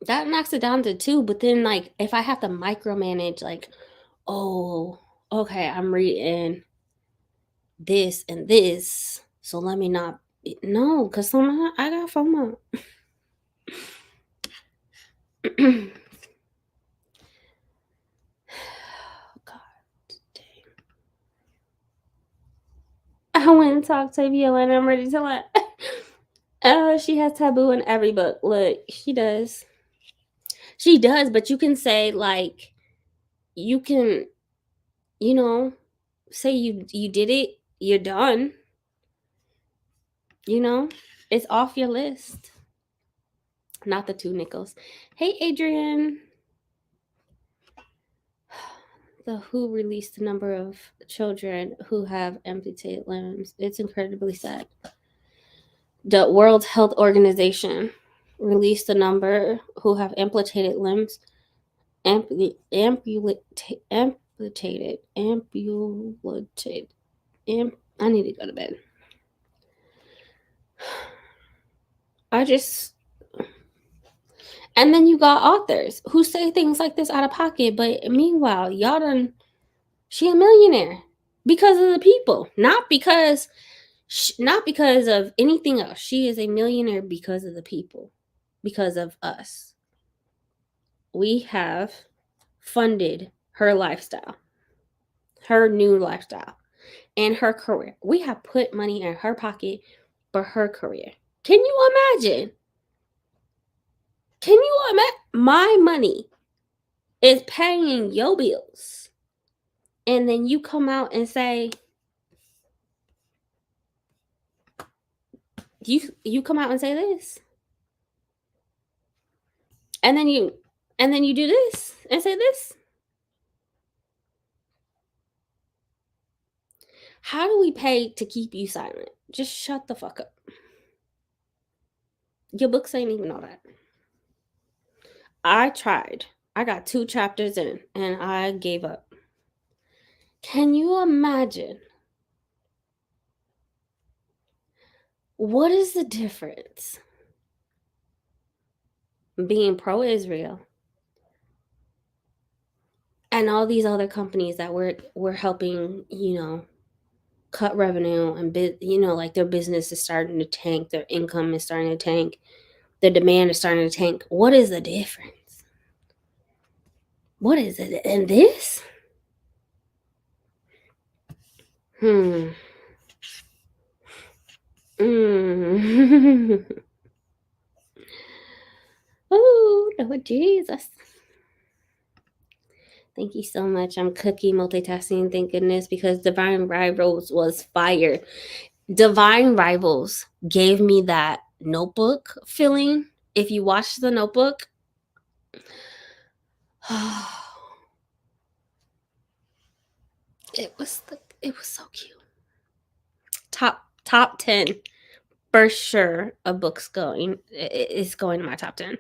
That knocks it down to 2. But then, like, if I have to micromanage, like, oh, okay, I'm reading this and this, so let me not. No, because somehow I got FOMO. God dang. I went and talked to Viola, and I'm ready to let. She has taboo in every book. Look, she does. She does, but you can say, like, you can, say you did it, you're done. It's off your list. Not the 2 nickels. Hey, Adrian. the WHO released the number of children who have amputated limbs. It's incredibly sad. The World Health Organization released the number who have amputated limbs. Amputated. I need to go to bed. And then you got authors who say things like this out of pocket, but meanwhile, she a millionaire because of the people, not because of anything else. She is a millionaire because of the people, because of us. We have funded her lifestyle, her new lifestyle, and her career. We have put money in her pocket for her career. Can you imagine? My money is paying your bills, and then you come out and say, you come out and say this, and then you do this and say this. How do we pay to keep you silent? Just shut the fuck up. Your books ain't even all that. I tried. I got 2 chapters in and I gave up. Can you imagine? What is the difference being pro-Israel and all these other companies that we're helping, cut revenue and like their business is starting to tank, their income is starting to tank, the demand is starting to tank. What is the difference? What is it? And this? Oh, Lord Jesus. Thank you so much. I'm cookie multitasking, thank goodness, because Divine Rivals was fire. Divine Rivals gave me that Notebook feeling. If you watch the Notebook, it was so cute. Top 10 for sure of books going. It's going to my top 10.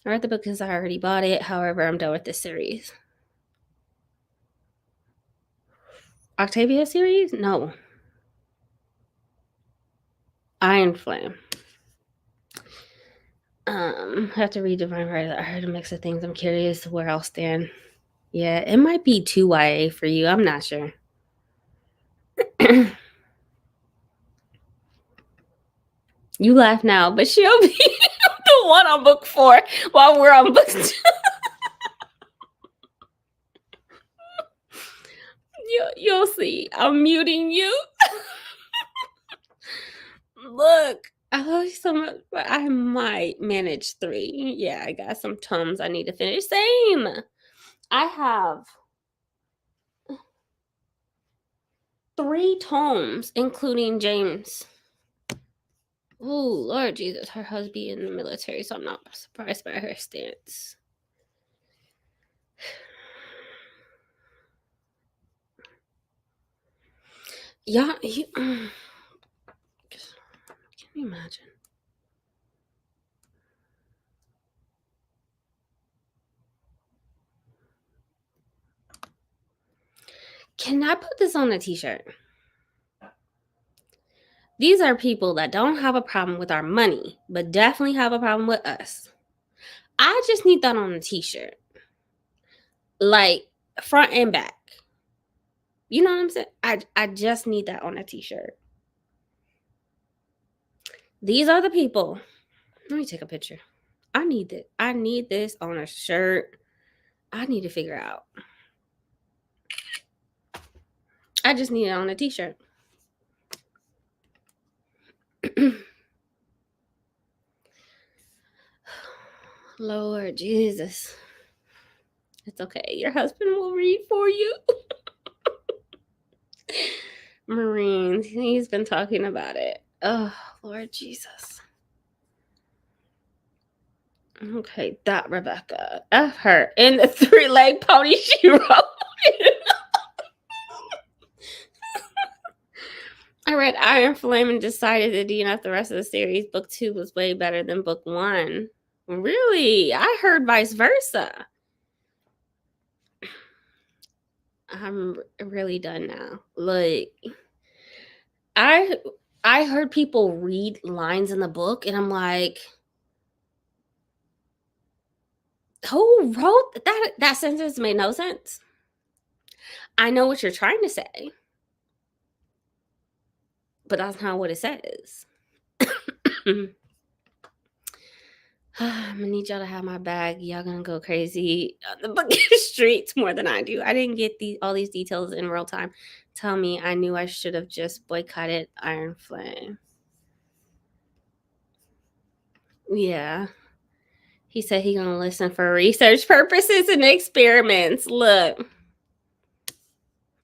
I read the book because I already bought it. However, I'm done with this series. Octavia series? No. Iron Flame. I have to read Divine Right. I heard a mix of things. I'm curious where I'll stand. Yeah, it might be too YA for you. I'm not sure. You laugh now, but she'll be the one on book 4 while we're on book 2. You'll see. I'm muting you. Look, I love you so much, but I might manage 3. Yeah, I got some tomes I need to finish. Same. I have 3 tomes, including James. Oh, Lord Jesus, her husband in the military, so I'm not surprised by her stance. Yeah, can you imagine? Can I put this on a t-shirt? These are people that don't have a problem with our money, but definitely have a problem with us. I just need that on a t-shirt. Like, front and back. You know what I'm saying? I just need that on a t-shirt. These are the people. Let me take a picture. I need it. I need this on a shirt. I need to figure out. I just need it on a t-shirt. Lord Jesus. It's okay. Your husband will read for you. Marines. He's been talking about it. Oh, Lord Jesus. Okay, that Rebecca. F her. In the 3-leg pony she wrote. I read Iron Flame and decided to DNF the rest of the series. Book 2 was way better than book 1. Really? I heard vice versa. I'm really done now. Like, I heard people read lines in the book, and I'm like, who wrote that? That sentence made no sense. I know what you're trying to say, but that's not what it says. I'm gonna need y'all to have my bag. Y'all gonna go crazy on the book streets more than I do. I didn't get all these details in real time. Tell me, I knew I should have just boycotted Iron Flame. Yeah. He said he gonna listen for research purposes and experiments. Look.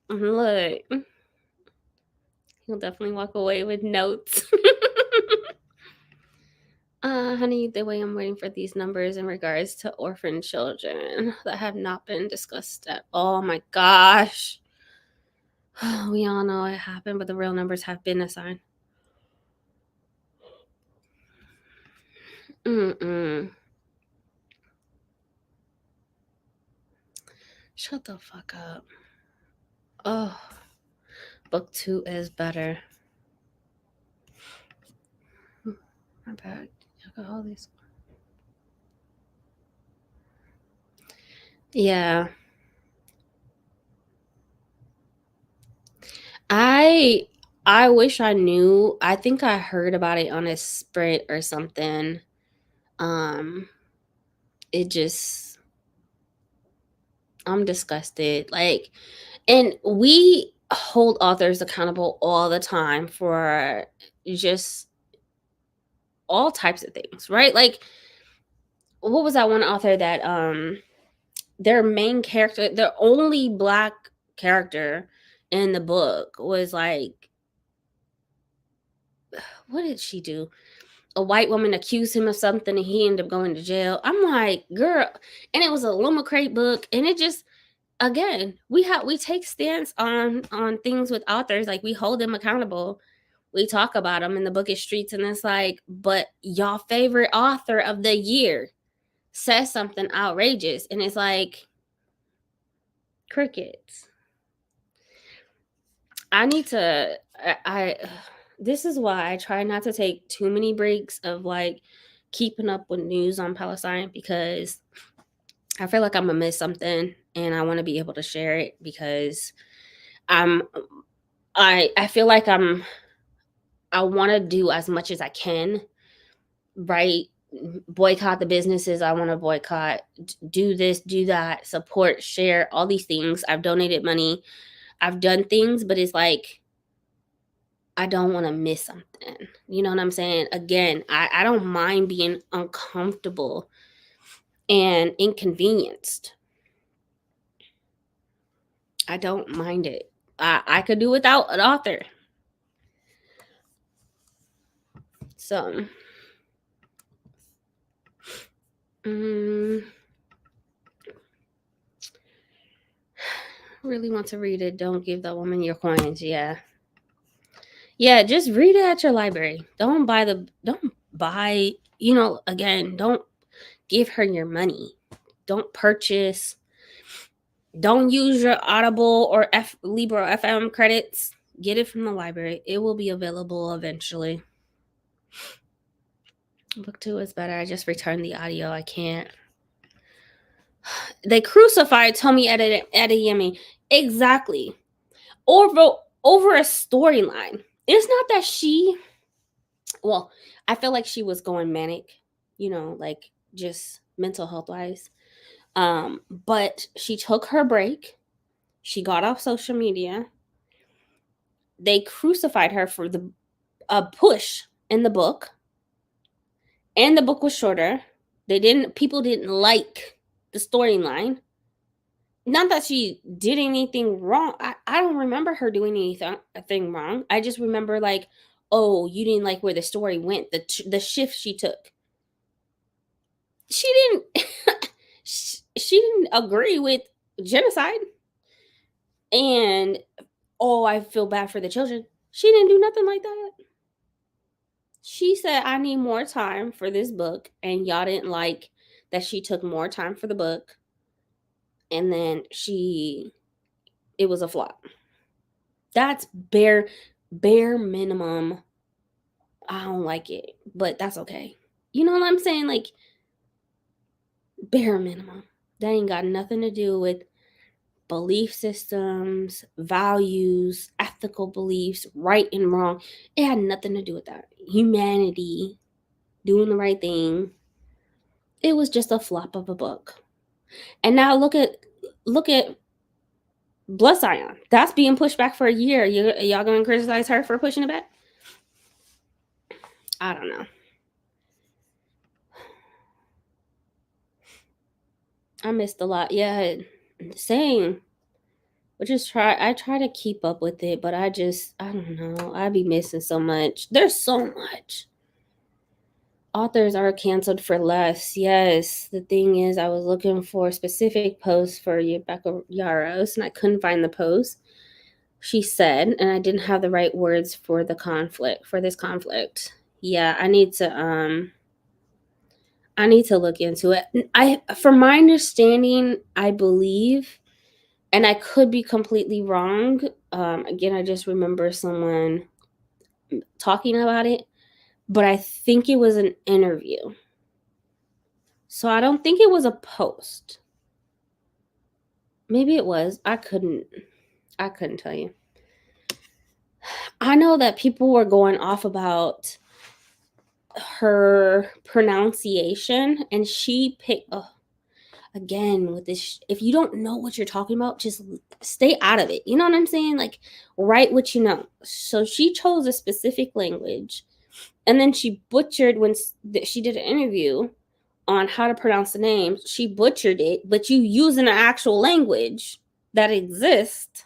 He'll definitely walk away with notes. Honey, the way I'm waiting for these numbers in regards to orphan children that have not been discussed at all. Oh my gosh. We all know it happened, but the real numbers have been assigned. Shut the fuck up. Oh, book 2 is better. My bad. Look at all these. Yeah. I wish I knew. I think I heard about it on a Sprint or something. It just, I'm disgusted. Like, and we hold authors accountable all the time for just all types of things, right? Like, what was that one author that their main character, their only black character in the book was like, what did she do? A white woman accused him of something and he ended up going to jail. I'm like, girl, and it was a Luma Crate book, and it just, again, we take stance on things with authors, like we hold them accountable. We talk about them in the Book Streets, and it's like, but y'all favorite author of the year says something outrageous, and it's like crickets. I need to I this is why I try not to take too many breaks of like keeping up with news on Palestine, because I feel like I'm gonna miss something and I want to be able to share it, because I feel like I want to do as much as I can, right? Boycott the businesses I want to boycott, do this, do that, support, share, all these things. I've donated money, I've done things, but it's like I don't want to miss something. You know what I'm saying? Again, I don't mind being uncomfortable and inconvenienced. I don't mind it. I could do without an author. So, really want to read it. Don't give that woman your coins. Yeah. Yeah, just read it at your library. Don't buy, again, don't give her your money. Don't purchase. Don't use your Audible or Libro FM credits. Get it from the library. It will be available eventually. Book 2 is better. I just returned the audio. I can't. They crucified Tomi Adeyemi. Exactly. Over a storyline. It's not that I feel like she was going manic, like just mental health wise. But she took her break. She got off social media. They crucified her for a push in the book. And the book was shorter. People didn't like the storyline. Not that she did anything wrong. I don't remember her doing anything wrong. I just remember like, oh, you didn't like where the story went, the shift she took. She didn't she didn't agree with genocide. And oh, I feel bad for the children. She didn't do nothing like that. She said, I need more time for this book. And y'all didn't like that she took more time for the book. And then it was a flop. That's bare minimum. I don't like it, but that's okay. You know what I'm saying? Like, bare minimum. That ain't got nothing to do with belief systems, values, ethical beliefs, right and wrong. It had nothing to do with that. Humanity, doing the right thing. It was just a flop of a book. And now look at Blood Scion. That's being pushed back for a year. Y'all gonna criticize her for pushing it back? I don't know. I missed a lot. Yeah, same. I try to keep up with it, but I don't know. I be missing so much. There's so much. Authors are canceled for less. Yes. The thing is, I was looking for specific posts for Rebecca Yaros, and I couldn't find the post. She said, and I didn't have the right words for this conflict. Yeah, I need to look into it. From my understanding, I believe, and I could be completely wrong. Again, I just remember someone talking about it, but I think it was an interview. So I don't think it was a post. Maybe it was. I couldn't tell you. I know that people were going off about her pronunciation, and she picked again with this. If you don't know what you're talking about, just stay out of it. You know what I'm saying? Like, write what you know. So she chose a specific language, and then she butchered when she did an interview on how to pronounce the name. She butchered it, but you use an actual language that exists,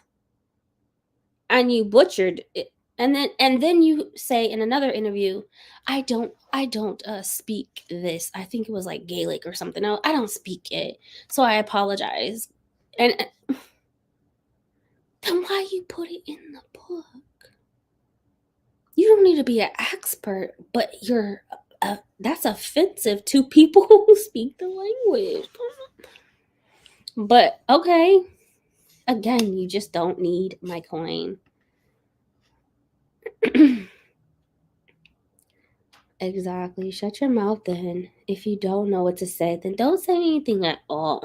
and you butchered it. And then you say in another interview, I don't speak this. I think it was like Gaelic or something. No, I don't speak it, so I apologize. And then why you put it in the book? You don't need to be an expert, but that's offensive to people who speak the language. But okay, again, you just don't need my coin. Exactly. Shut your mouth then. If you don't know what to say, then don't say anything at all.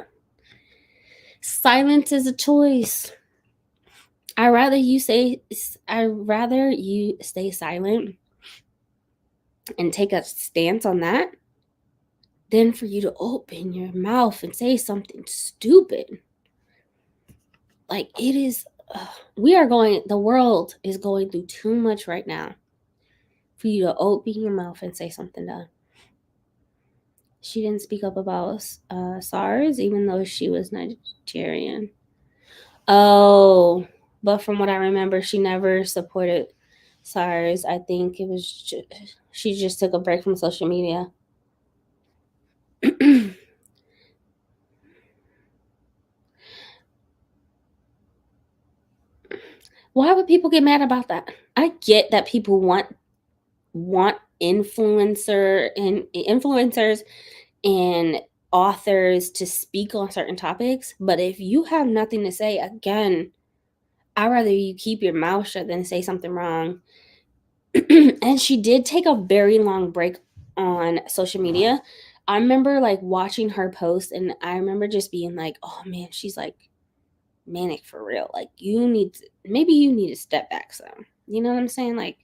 Silence is a choice. I'd rather you stay silent and take a stance on that than for you to open your mouth and say something stupid. Like, it is, the world is going through too much right now for you to open your mouth and say something dumb. She didn't speak up about SARS, even though she was Nigerian. Oh, but from what I remember, she never supported SARS. I think it was she just took a break from social media. Why would people get mad about that? I get that people want influencers and authors to speak on certain topics, but if you have nothing to say, again, I'd rather you keep your mouth shut than say something wrong. And she did take a very long break on social media. I remember like watching her post, and I remember just being like, oh man, she's like manic for real. Like, maybe you need to step back some. You know what I'm saying? Like,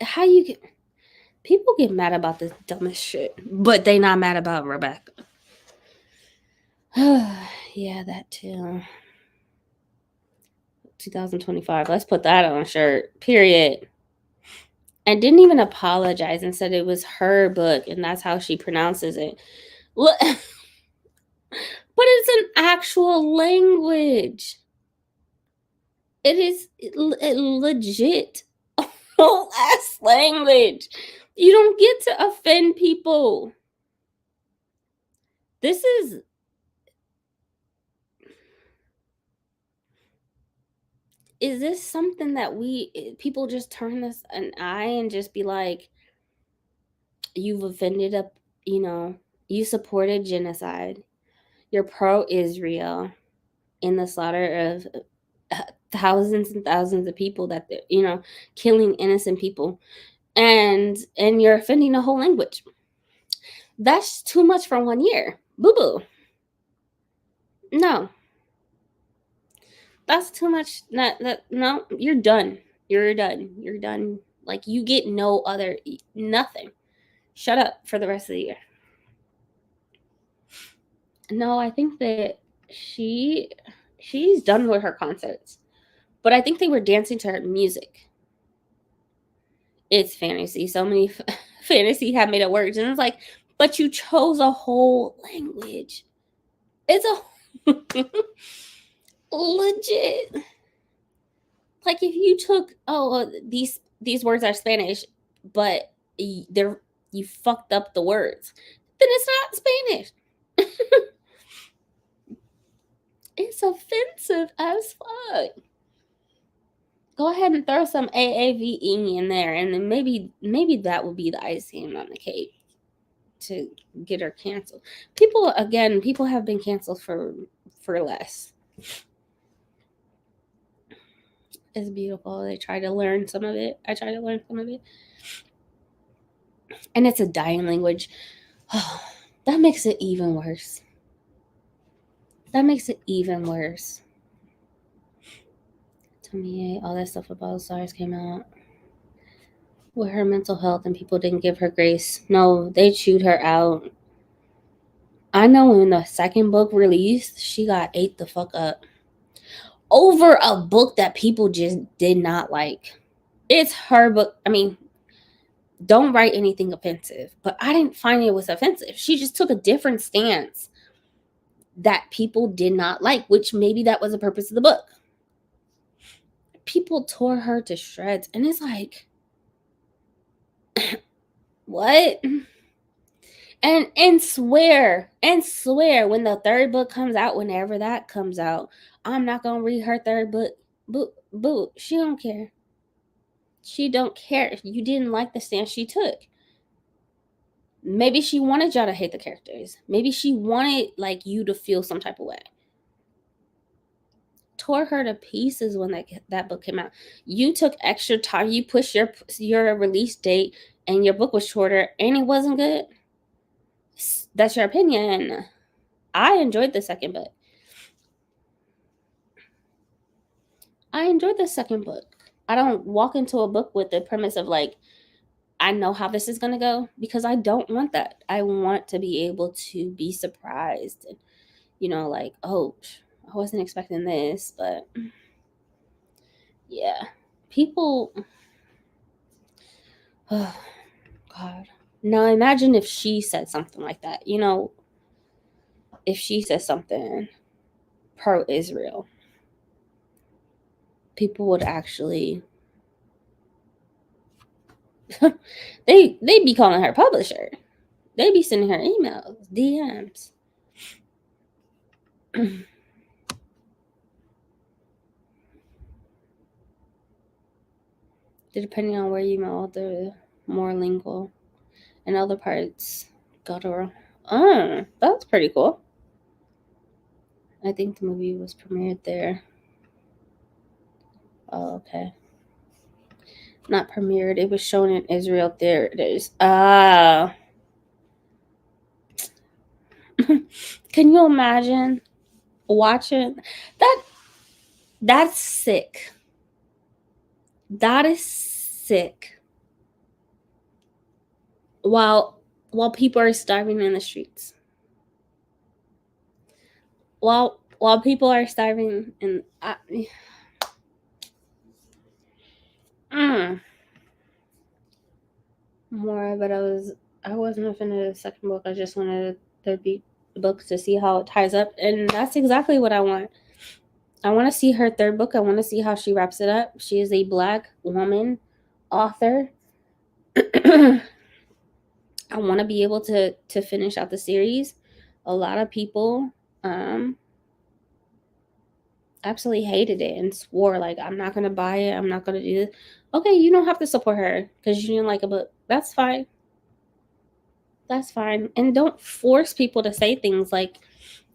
how you get people get mad about the dumbest shit, but they not mad about Rebecca. Yeah, that too. 2025. Let's put that on a shirt. Period. And didn't even apologize and said it was her book and that's how she pronounces it. Look, but it's an actual language. It is legit whole ass language. You don't get to offend people. This is this something that people just turn this an eye and just be like, you've offended up, you supported genocide, you're pro-Israel in the slaughter of thousands and thousands of people, that killing innocent people, and you're offending a whole language. That's too much for 1 year. Boo boo. No, that's too much. No, you're done. You're done. You're done. Like, you get no other nothing. Shut up for the rest of the year. No, I think that she's done with her concerts, but I think they were dancing to her music. It's fantasy. So many fantasy have made it work, and it's like, but you chose a whole language. It's a legit. Like, if you took, these words are Spanish, but you fucked up the words, then it's not Spanish. It's offensive as fuck. Go ahead and throw some AAVE in there, and then maybe that will be the icing on the cake to get her canceled. People have been canceled for less. It's beautiful. They try to learn some of it. I try to learn some of it. And it's a dying language. Oh, that makes it even worse. That makes it even worse. Tomie, all that stuff about SARS came out with her mental health, and people didn't give her grace. No, they chewed her out. I know when the second book released, she got ate the fuck up over a book that people just did not like. It's her book. I mean, don't write anything offensive, but I didn't find it was offensive. She just took a different stance that people did not like, which maybe that was the purpose of the book. People tore her to shreds, and it's like, what? And swear when the third book comes out, whenever that comes out, I'm not gonna read her third book. Boo, she don't care. She don't care. You didn't like the stance she took. Maybe she wanted y'all to hate the characters. Maybe she wanted, like, you to feel some type of way. Tore her to pieces when that book came out. You took extra time. You pushed your release date, and your book was shorter, and it wasn't good. That's your opinion. I enjoyed the second book. I don't walk into a book with the premise of, like, I know how this is going to go, because I don't want that. I want to be able to be surprised and, like, oh, I wasn't expecting this, but yeah, people, oh God. Now imagine if she said something like that, if she says something pro-Israel, people would actually, they'd be calling her publisher. They'd be sending her emails, DMs. Depending on where you mail, the more lingual, and other parts guttural. Oh, that's pretty cool. I think the movie was premiered there. Oh, okay. Not premiered. It was shown in Israel theaters. Ah. Can you imagine watching that? That's sick. That is sick. While people are starving in the streets. While people are starving, and more, but I wasn't a fan of the second book. I just wanted there to be books to see how it ties up, and that's exactly what I want. I want to see her third book. I want to see how she wraps it up. She is a Black woman author. I want to be able to finish out the series. a lot of people absolutely hated it and swore like, I'm not gonna buy it, I'm not gonna do this. Okay, you don't have to support her because you didn't like a book. That's fine. That's fine. And don't force people to say things like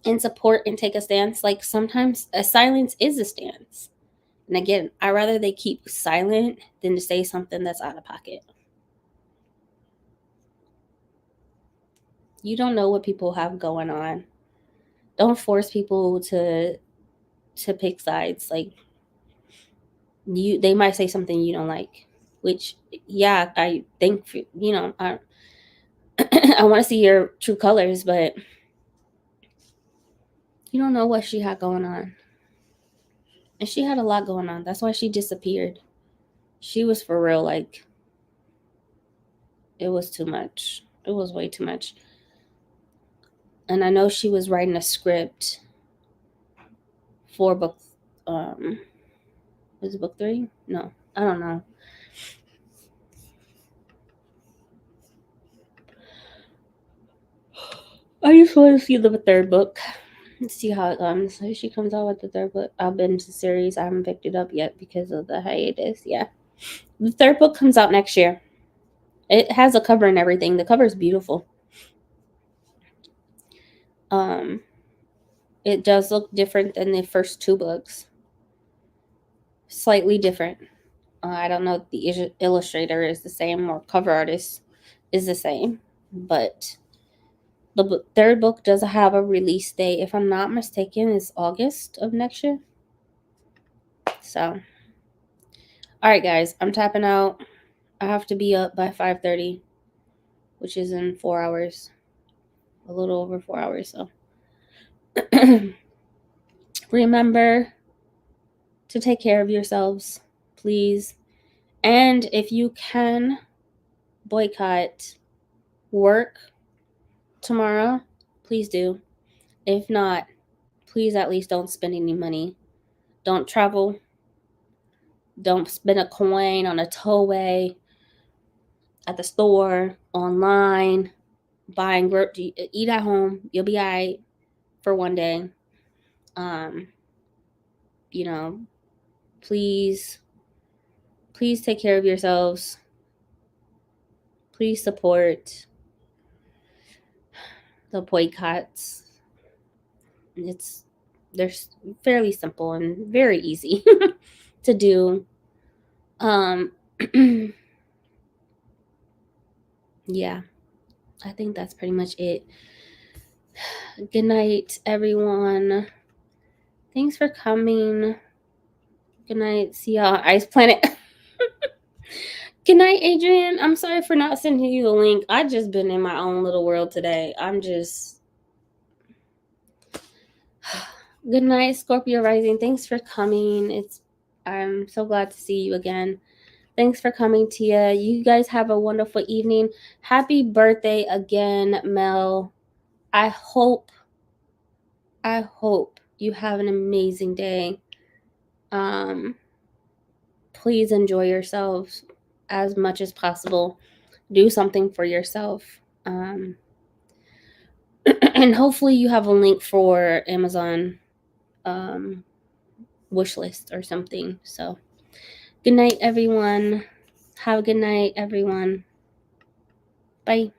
and support and take a stance. Like sometimes a silence is a stance. And again, I rather they keep silent than to say something that's out of pocket. You don't know what people have going on. Don't force people to pick sides. Like they might say something you don't like, which yeah, I think I I want to see your true colors, but you don't know what she had going on. And she had a lot going on. That's why she disappeared. She was for real, like it was too much. It was way too much. And I know she was writing a script for book was it book 3? No, I don't know. I just want to see the third book. Let's see how it comes. If she comes out with the third book, I'll binge the series. I haven't picked it up yet because of the hiatus. Yeah. The third book comes out next year. It has a cover and everything. The cover is beautiful. It does look different than the first 2 books. Slightly different. I don't know if the illustrator is the same or cover artist is the same, but the third book does have a release date. If I'm not mistaken, it's August of next year. So, all right, guys, I'm tapping out. I have to be up by 5:30, which is in 4 hours, a little over 4 hours. So, remember to take care of yourselves, please. And if you can boycott work tomorrow, please do. If not, please at least don't spend any money. Don't travel. Don't spend a coin on a towaway, at the store, online, buying eat at home. You'll be all right for one day. You know, please take care of yourselves. Please support the boycotts. They're fairly simple and very easy to do. Yeah, I think that's pretty much it. Good night, everyone. Thanks for coming. Good night. See y'all, Ice Planet. Good night, Adrian. I'm sorry for not sending you the link. I just been in my own little world today. Good night, Scorpio Rising. Thanks for coming. I'm so glad to see you again. Thanks for coming, Tia. You guys have a wonderful evening. Happy birthday again, Mel. I hope you have an amazing day. Please enjoy yourselves as much as possible. Do something for yourself. And hopefully you have a link for Amazon wish list or something. So good night, everyone. Have a good night, everyone. Bye.